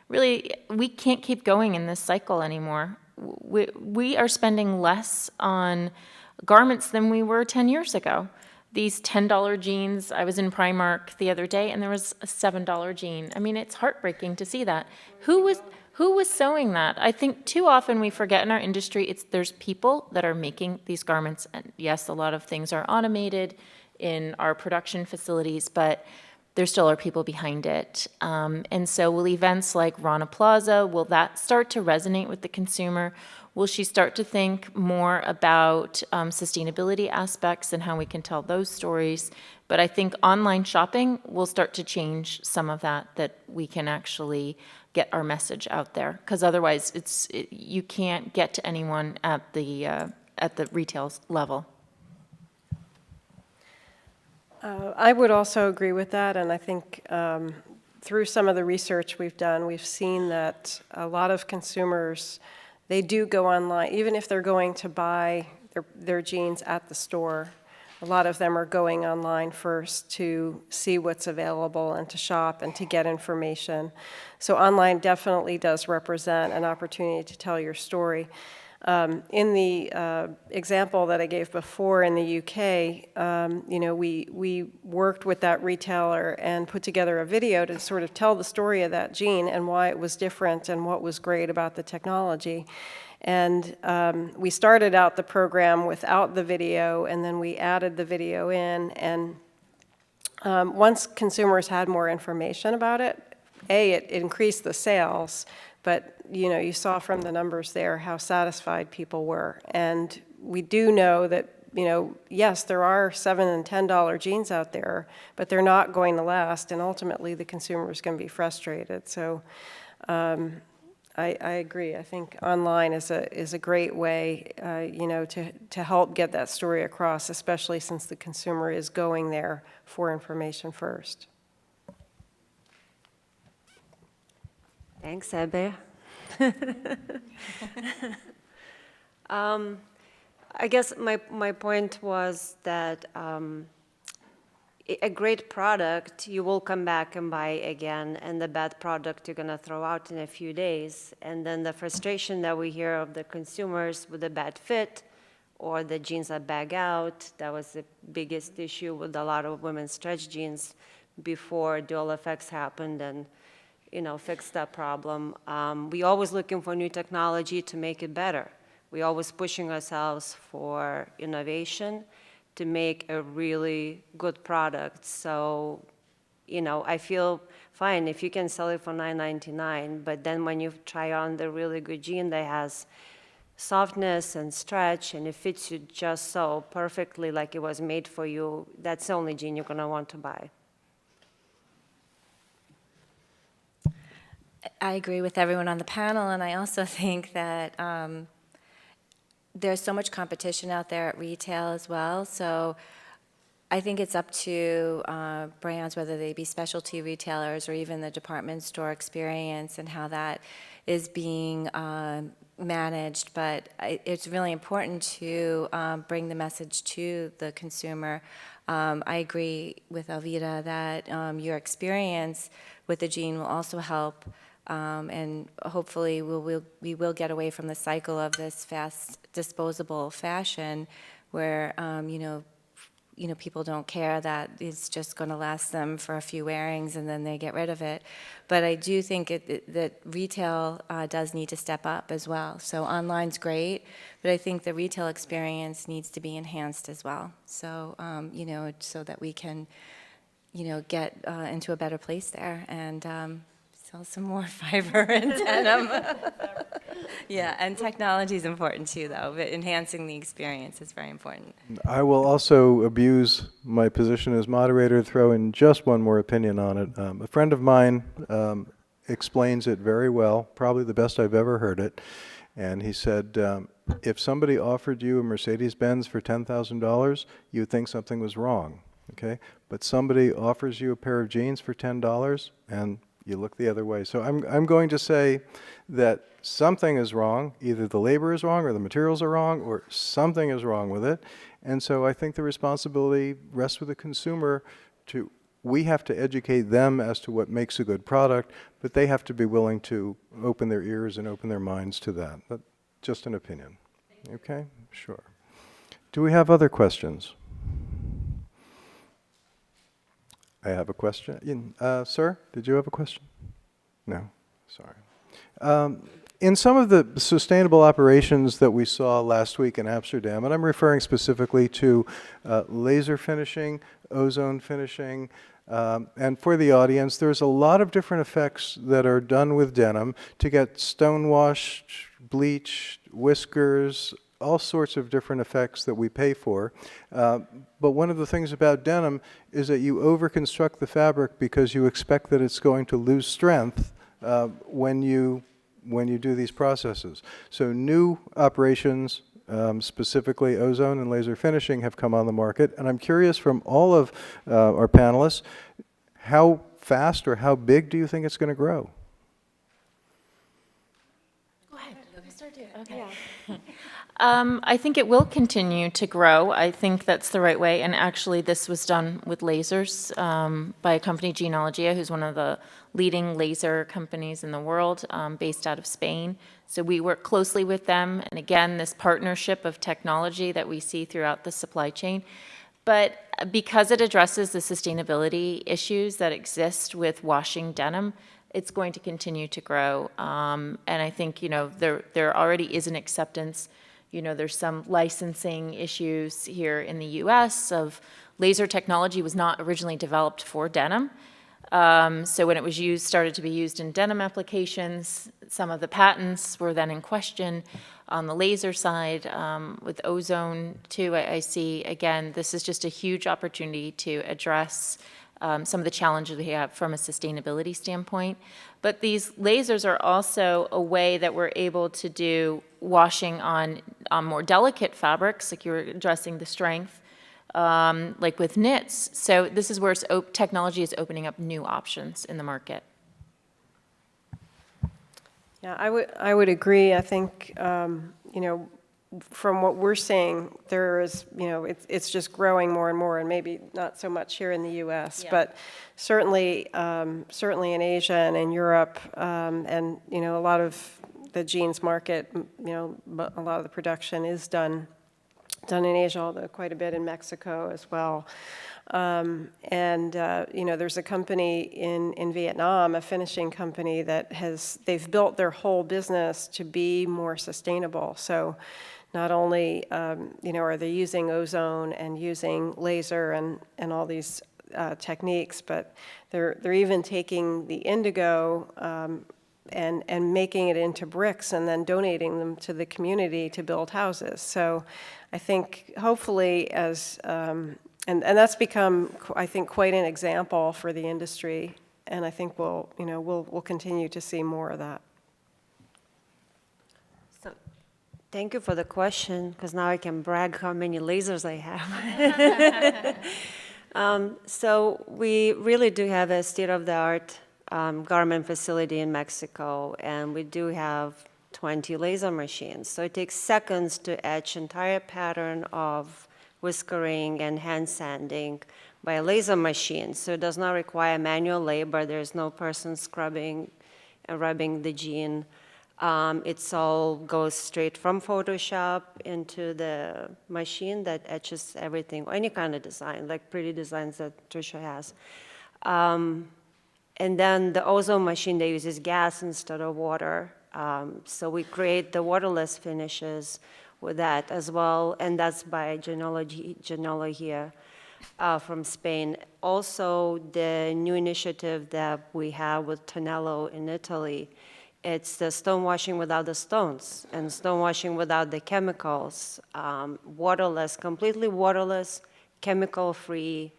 really, we can't keep going in this cycle anymore. We are spending less on garments than we were 10 years ago. These $10 jeans, I was in Primark the other day, and there was a $7 jean. I mean, it's heartbreaking to see that. Who was sewing that? I think too often we forget in our industry, there's people that are making these garments. And yes, a lot of things are automated in our production facilities, but there still are people behind it. And so will events like Rana Plaza, will that start to resonate with the consumer? Will she start to think more about sustainability aspects and how we can tell those stories? But I think online shopping will start to change some of that we can actually get our message out there. Because otherwise, you can't get to anyone at the retail level. I would also agree with that, and I think through some of the research we've done, we've seen that a lot of consumers, they do go online, even if they're going to buy their jeans at the store. A lot of them are going online first to see what's available and to shop and to get information. So online definitely does represent an opportunity to tell your story. In the example that I gave before in the UK, we worked with that retailer and put together a video to sort of tell the story of that jean and why it was different and what was great about the technology. And we started out the program without the video, and then we added the video in. And once consumers had more information about it, it increased the sales. But you saw from the numbers there how satisfied people were. And we do know that, yes, there are $7 and $10 jeans out there, but they're not going to last, and ultimately the consumer is going to be frustrated. So I agree. I think online is a great way, to help get that story across, especially since the consumer is going there for information first. Thanks, Abby. I guess my point was that, a great product, you will come back and buy again, and the bad product you're going to throw out in a few days. And then the frustration that we hear of the consumers with the bad fit or the jeans that bag out, that was the biggest issue with a lot of women's stretch jeans before dual effects happened and, fixed that problem. We always looking for new technology to make it better. We always pushing ourselves for innovation to make a really good product. So, I feel fine if you can sell it for $9.99, but then when you try on the really good jean that has softness and stretch and it fits you just so perfectly like it was made for you, that's the only jean you're gonna want to buy. I agree with everyone on the panel, and I also think that there's so much competition out there at retail as well. So I think it's up to brands, whether they be specialty retailers or even the department store experience and how that is being managed. But it's really important to bring the message to the consumer. I agree with Elvira that your experience with the jean will also help, and hopefully we will get away from the cycle of this fast disposable fashion where people don't care that it's just going to last them for a few wearings and then they get rid of it. But I do think that retail does need to step up as well. So online's great, but I think the retail experience needs to be enhanced as well. So, so that we can, get into a better place there and sell some more fiber and denim. Yeah, and technology is important too, though, but enhancing the experience is very important. I will also abuse my position as moderator, throw in just one more opinion on it. A friend of mine explains it very well, probably the best I've ever heard it. And he said, if somebody offered you a Mercedes-Benz for $10,000, you would think something was wrong, okay? But somebody offers you a pair of jeans for $10 and you look the other way. So I'm going to say that something is wrong. Either the labor is wrong or the materials are wrong or something is wrong with it. And so I think the responsibility rests with the consumer we have to educate them as to what makes a good product, but they have to be willing to open their ears and open their minds to that. But just an opinion. Okay? Sure. Do we have other questions? I have a question. Sir, did you have a question? No? Sorry. In some of the sustainable operations that we saw last week in Amsterdam, and I'm referring specifically to laser finishing, ozone finishing, and for the audience, there's a lot of different effects that are done with denim to get stonewashed, bleached, whiskers, all sorts of different effects that we pay for. But one of the things about denim is that you overconstruct the fabric because you expect that it's going to lose strength when you do these processes. So new operations, specifically ozone and laser finishing, have come on the market. And I'm curious from all of our panelists, how fast or how big do you think it's going to grow? Go ahead. Okay. Yeah. I think it will continue to grow. I think that's the right way. And actually, this was done with lasers by a company, Genealogia, who's one of the leading laser companies in the world, based out of Spain. So we work closely with them. And again, this partnership of technology that we see throughout the supply chain. But because it addresses the sustainability issues that exist with washing denim, it's going to continue to grow. And I think, there already is an acceptance. There's some licensing issues here in the US of laser technology was not originally developed for denim. So when it was started to be used in denim applications, some of the patents were then in question. On the laser side, with ozone too, I see, again, this is just a huge opportunity to address some of the challenges we have from a sustainability standpoint. But these lasers are also a way that we're able to do washing on more delicate fabrics, like you're addressing the strength, like with knits. So this is where technology is opening up new options in the market. Yeah, I would agree. I think, from what we're seeing, there is, it's just growing more and more, and maybe not so much here in the U.S., but certainly in Asia and in Europe, and a lot of the jeans market, a lot of the production is done in Asia, although quite a bit in Mexico as well. There's a company in Vietnam, a finishing company they've built their whole business to be more sustainable. So not only, are they using ozone and using laser and all these techniques, but they're even taking the indigo and making it into bricks and then donating them to the community to build houses. So I think hopefully and that's become, I think, quite an example for the industry, and I think we'll continue to see more of that. So, thank you for the question, because now I can brag how many lasers I have. So we really do have a state-of-the-art garment facility in Mexico, and we do have 20 laser machines. So it takes seconds to etch entire pattern of whiskering and hand sanding by a laser machine. So it does not require manual labor. There's no person scrubbing and rubbing the jean. It's all goes straight from Photoshop into the machine that etches everything, any kind of design, like pretty designs that Tricia has. And then the ozone machine, they uses gas instead of water. So we create the waterless finishes with that as well, and that's by Genola here from Spain. Also, the new initiative that we have with Tonello in Italy, it's the stone washing without the stones and stone washing without the chemicals, waterless, completely waterless, chemical-free,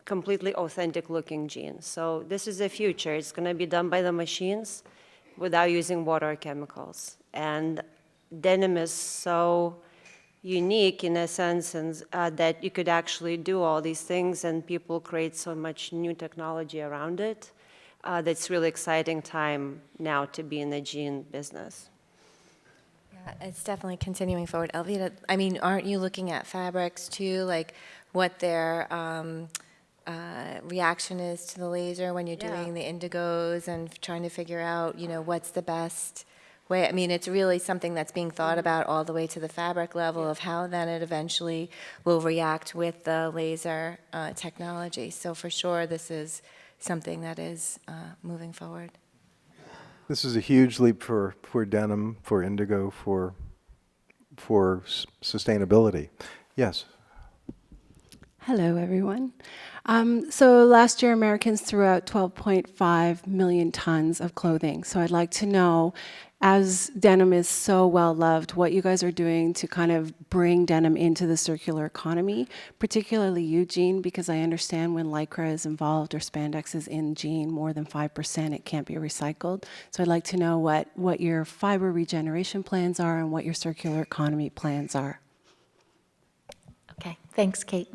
completely authentic looking jeans. So this is the future. It's going to be done by the machines without using water or chemicals. And denim is so unique in a sense that you could actually do all these things, and people create so much new technology around it. That's really exciting time now to be in the jean business. Yeah, it's definitely continuing forward. Elvira, I mean, aren't you looking at fabrics too, like what their reaction is to the laser when you're doing the indigos and trying to figure out, what's the best way? I mean, it's really something that's being thought about all the way to the fabric level of how then it eventually will react with the laser technology. So for sure, this is something that is moving forward. This is a huge leap for denim, for indigo, for sustainability. Yes. Hello, everyone. So last year, Americans threw out 12.5 million tons of clothing. So I'd like to know, as denim is so well loved, what you guys are doing to kind of bring denim into the circular economy, particularly you, Jean, because I understand when Lycra is involved or spandex is in jean, more than 5%, it can't be recycled. So I'd like to know what your fiber regeneration plans are and what your circular economy plans are. Okay, thanks, Kate.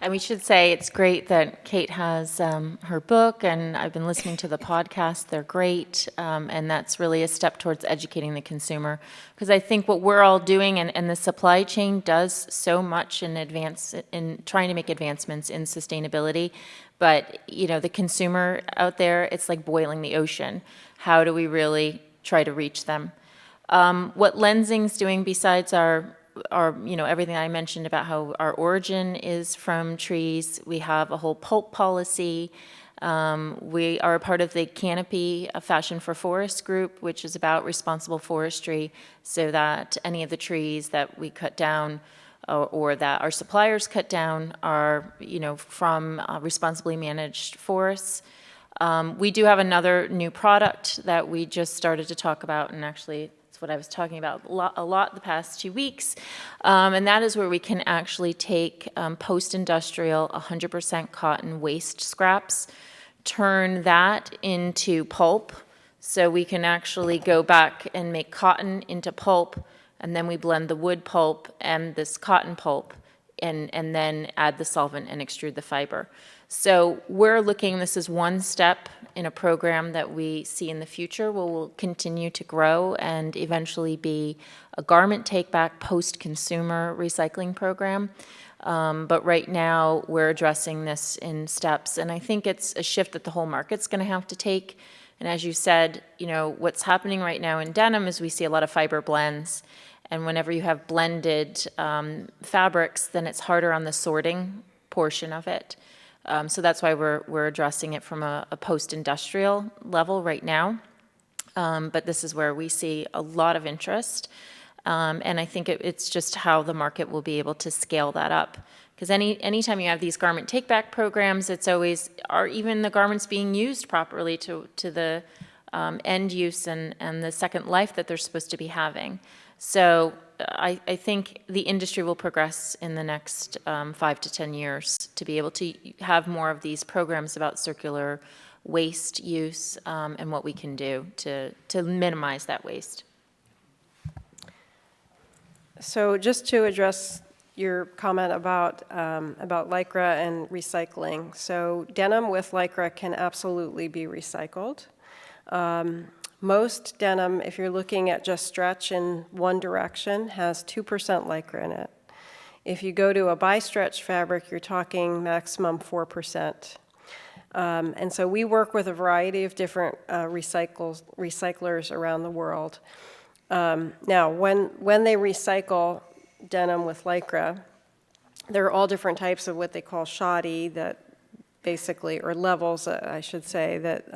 And we should say it's great that Kate has her book, and I've been listening to the podcast. They're great, and that's really a step towards educating the consumer. Because I think what we're all doing, and the supply chain does so much in trying to make advancements in sustainability, but the consumer out there, it's like boiling the ocean. How do we really try to reach them? What Lensing's doing besides our everything I mentioned about how our origin is from trees. We have a whole pulp policy. We are a part of the Canopy Fashion for Forests group, which is about responsible forestry, so that any of the trees that we cut down or that our suppliers cut down are, from responsibly managed forests. We do have another new product that we just started to talk about, and actually what I was talking about a lot the past 2 weeks, and that is where we can actually take post-industrial 100% cotton waste scraps, turn that into pulp, so we can actually go back and make cotton into pulp, and then we blend the wood pulp and this cotton pulp, and then add the solvent and extrude the fiber. So we're looking, this is one step in a program that we see in the future will continue to grow and eventually be a garment take-back post-consumer recycling program. But right now, we're addressing this in steps, and I think it's a shift that the whole market's going to have to take. And as you said, you know, what's happening right now in denim is we see a lot of fiber blends, and whenever you have blended fabrics, then it's harder on the sorting portion of it. So that's why we're addressing it from a post-industrial level right now. But this is where we see a lot of interest. And I think it's just how the market will be able to scale that up. Because anytime you have these garment take-back programs, it's always, are even the garments being used properly to the end use and the second life that they're supposed to be having? So I think the industry will progress in the next 5 to 10 years to be able to have more of these programs about circular waste use and what we can do to minimize that waste. So just to address your comment about Lycra and recycling. So denim with Lycra can absolutely be recycled. Most denim, if you're looking at just stretch in one direction, has 2% Lycra in it. If you go to a bi-stretch fabric, you're talking maximum 4%. And so we work with a variety of different recyclers around the world. Now, when they recycle denim with Lycra, there are all different types of what they call shoddy that basically, or levels, I should say, that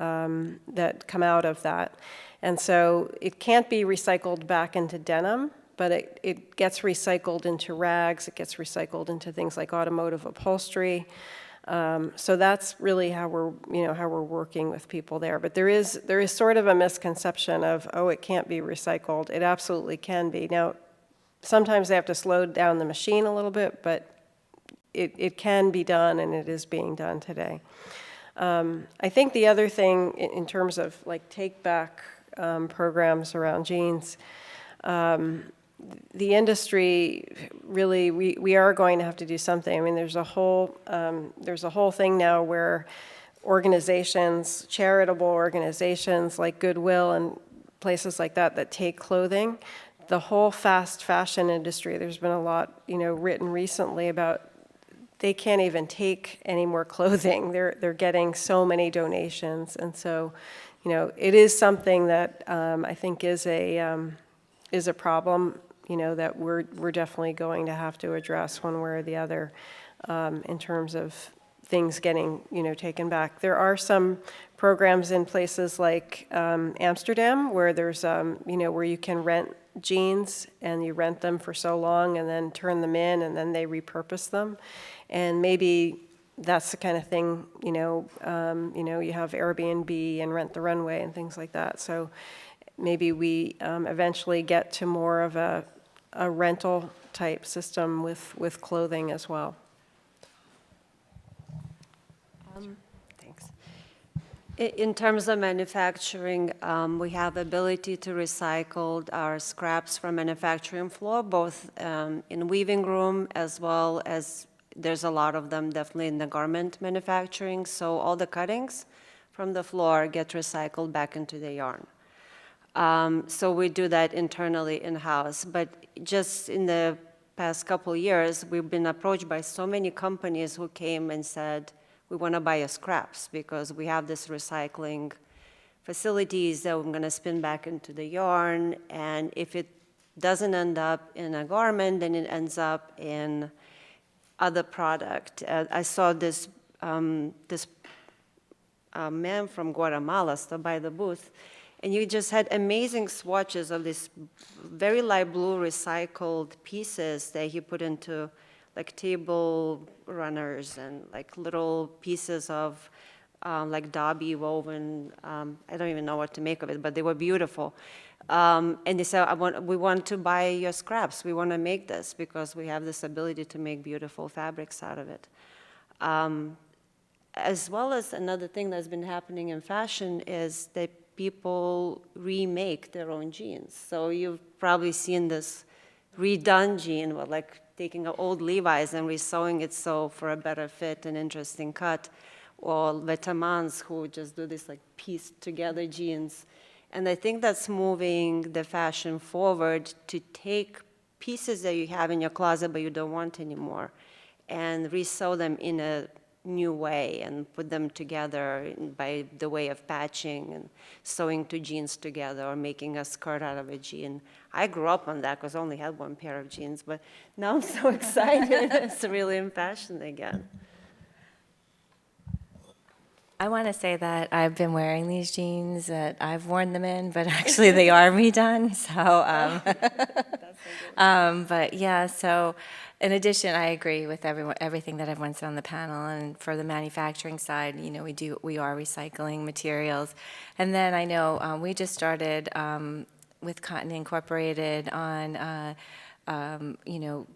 come out of that. And so it can't be recycled back into denim, but it gets recycled into rags, it gets recycled into things like automotive upholstery. So that's really how we're working with people there. But there is sort of a misconception of, oh, it can't be recycled. It absolutely can be. Now, sometimes they have to slow down the machine a little bit, but it can be done, and it is being done today. I think the other thing in terms of like take-back programs around jeans, the industry really, we are going to have to do something. I mean, there's a whole thing now where organizations, charitable organizations like Goodwill and places like that take clothing. The whole fast fashion industry, there's been a lot, written recently about they can't even take any more clothing. They're getting so many donations, and so, it is something that I think is a problem, that we're definitely going to have to address one way or the other in terms of things getting, taken back. There are some programs in places like Amsterdam where there's, where you can rent jeans and you rent them for so long and then turn them in and then they repurpose them. And maybe that's the kind of thing, you have Airbnb and Rent the Runway and things like that. So maybe we eventually get to more of a rental type system with clothing as well. Thanks. In terms of manufacturing, we have ability to recycle our scraps from manufacturing floor, both in weaving room as well as there's a lot of them definitely in the garment manufacturing. So all the cuttings from the floor get recycled back into the yarn. So we do that internally in-house. But just in the past couple of years, we've been approached by so many companies who came and said, we want to buy your scraps because we have this recycling facilities that we're going to spin back into the yarn. And if it doesn't end up in a garment, then it ends up in other product. I saw this man from Guatemala stop by the booth, and you just had amazing swatches of these very light blue recycled pieces that he put into like table runners and like little pieces of like Dobby woven. I don't even know what to make of it, but they were beautiful. And they said, we want to buy your scraps. We want to make this because we have this ability to make beautiful fabrics out of it. As well as another thing that's been happening in fashion is that people remake their own jeans. So you've probably seen this redone jean with like taking an old Levi's and resewing it so for a better fit and interesting cut. or Vetements who just do this like pieced together jeans. And I think that's moving the fashion forward to take pieces that you have in your closet but you don't want anymore and resew them in a new way and put them together by the way of patching and sewing two jeans together or making a skirt out of a jean. I grew up on that because I only had one pair of jeans, but now I'm so excited. It's really in fashion again. I want to say that I've been wearing these jeans that I've worn them in, but actually they are redone. So, but yeah. So, in addition, I agree with everything that everyone said on the panel. And for the manufacturing side, you know, we are recycling materials. And then I know we just started with Cotton Incorporated on, you know,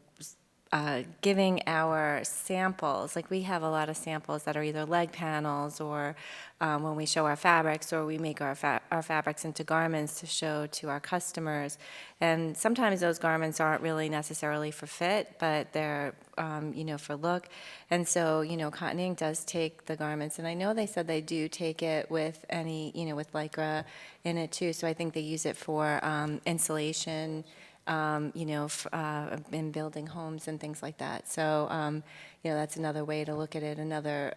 giving our samples, like we have a lot of samples that are either leg panels or when we show our fabrics, or we make our fabrics into garments to show to our customers. And sometimes those garments aren't really necessarily for fit, but they're, you know, for look. And so, you know, Cotton Ink does take the garments, and I know they said they do take it with any, you know, with Lycra in it too. So I think they use it for insulation, you know, in building homes and things like that. So, you know, that's another way to look at it, another,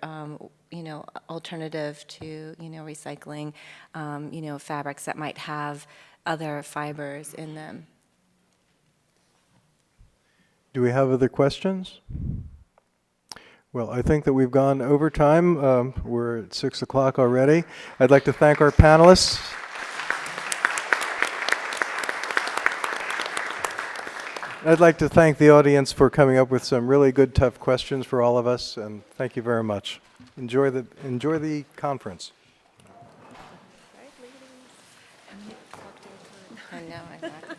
you know, alternative to, you know, recycling, you know, fabrics that might have other fibers in them. Do we have other questions? Well, I think that we've gone over time. We're at 6 o'clock already. I'd like to thank our panelists. I'd like to thank the audience for coming up with some really good, tough questions for all of us, and thank you very much. Enjoy the conference. I know, exactly.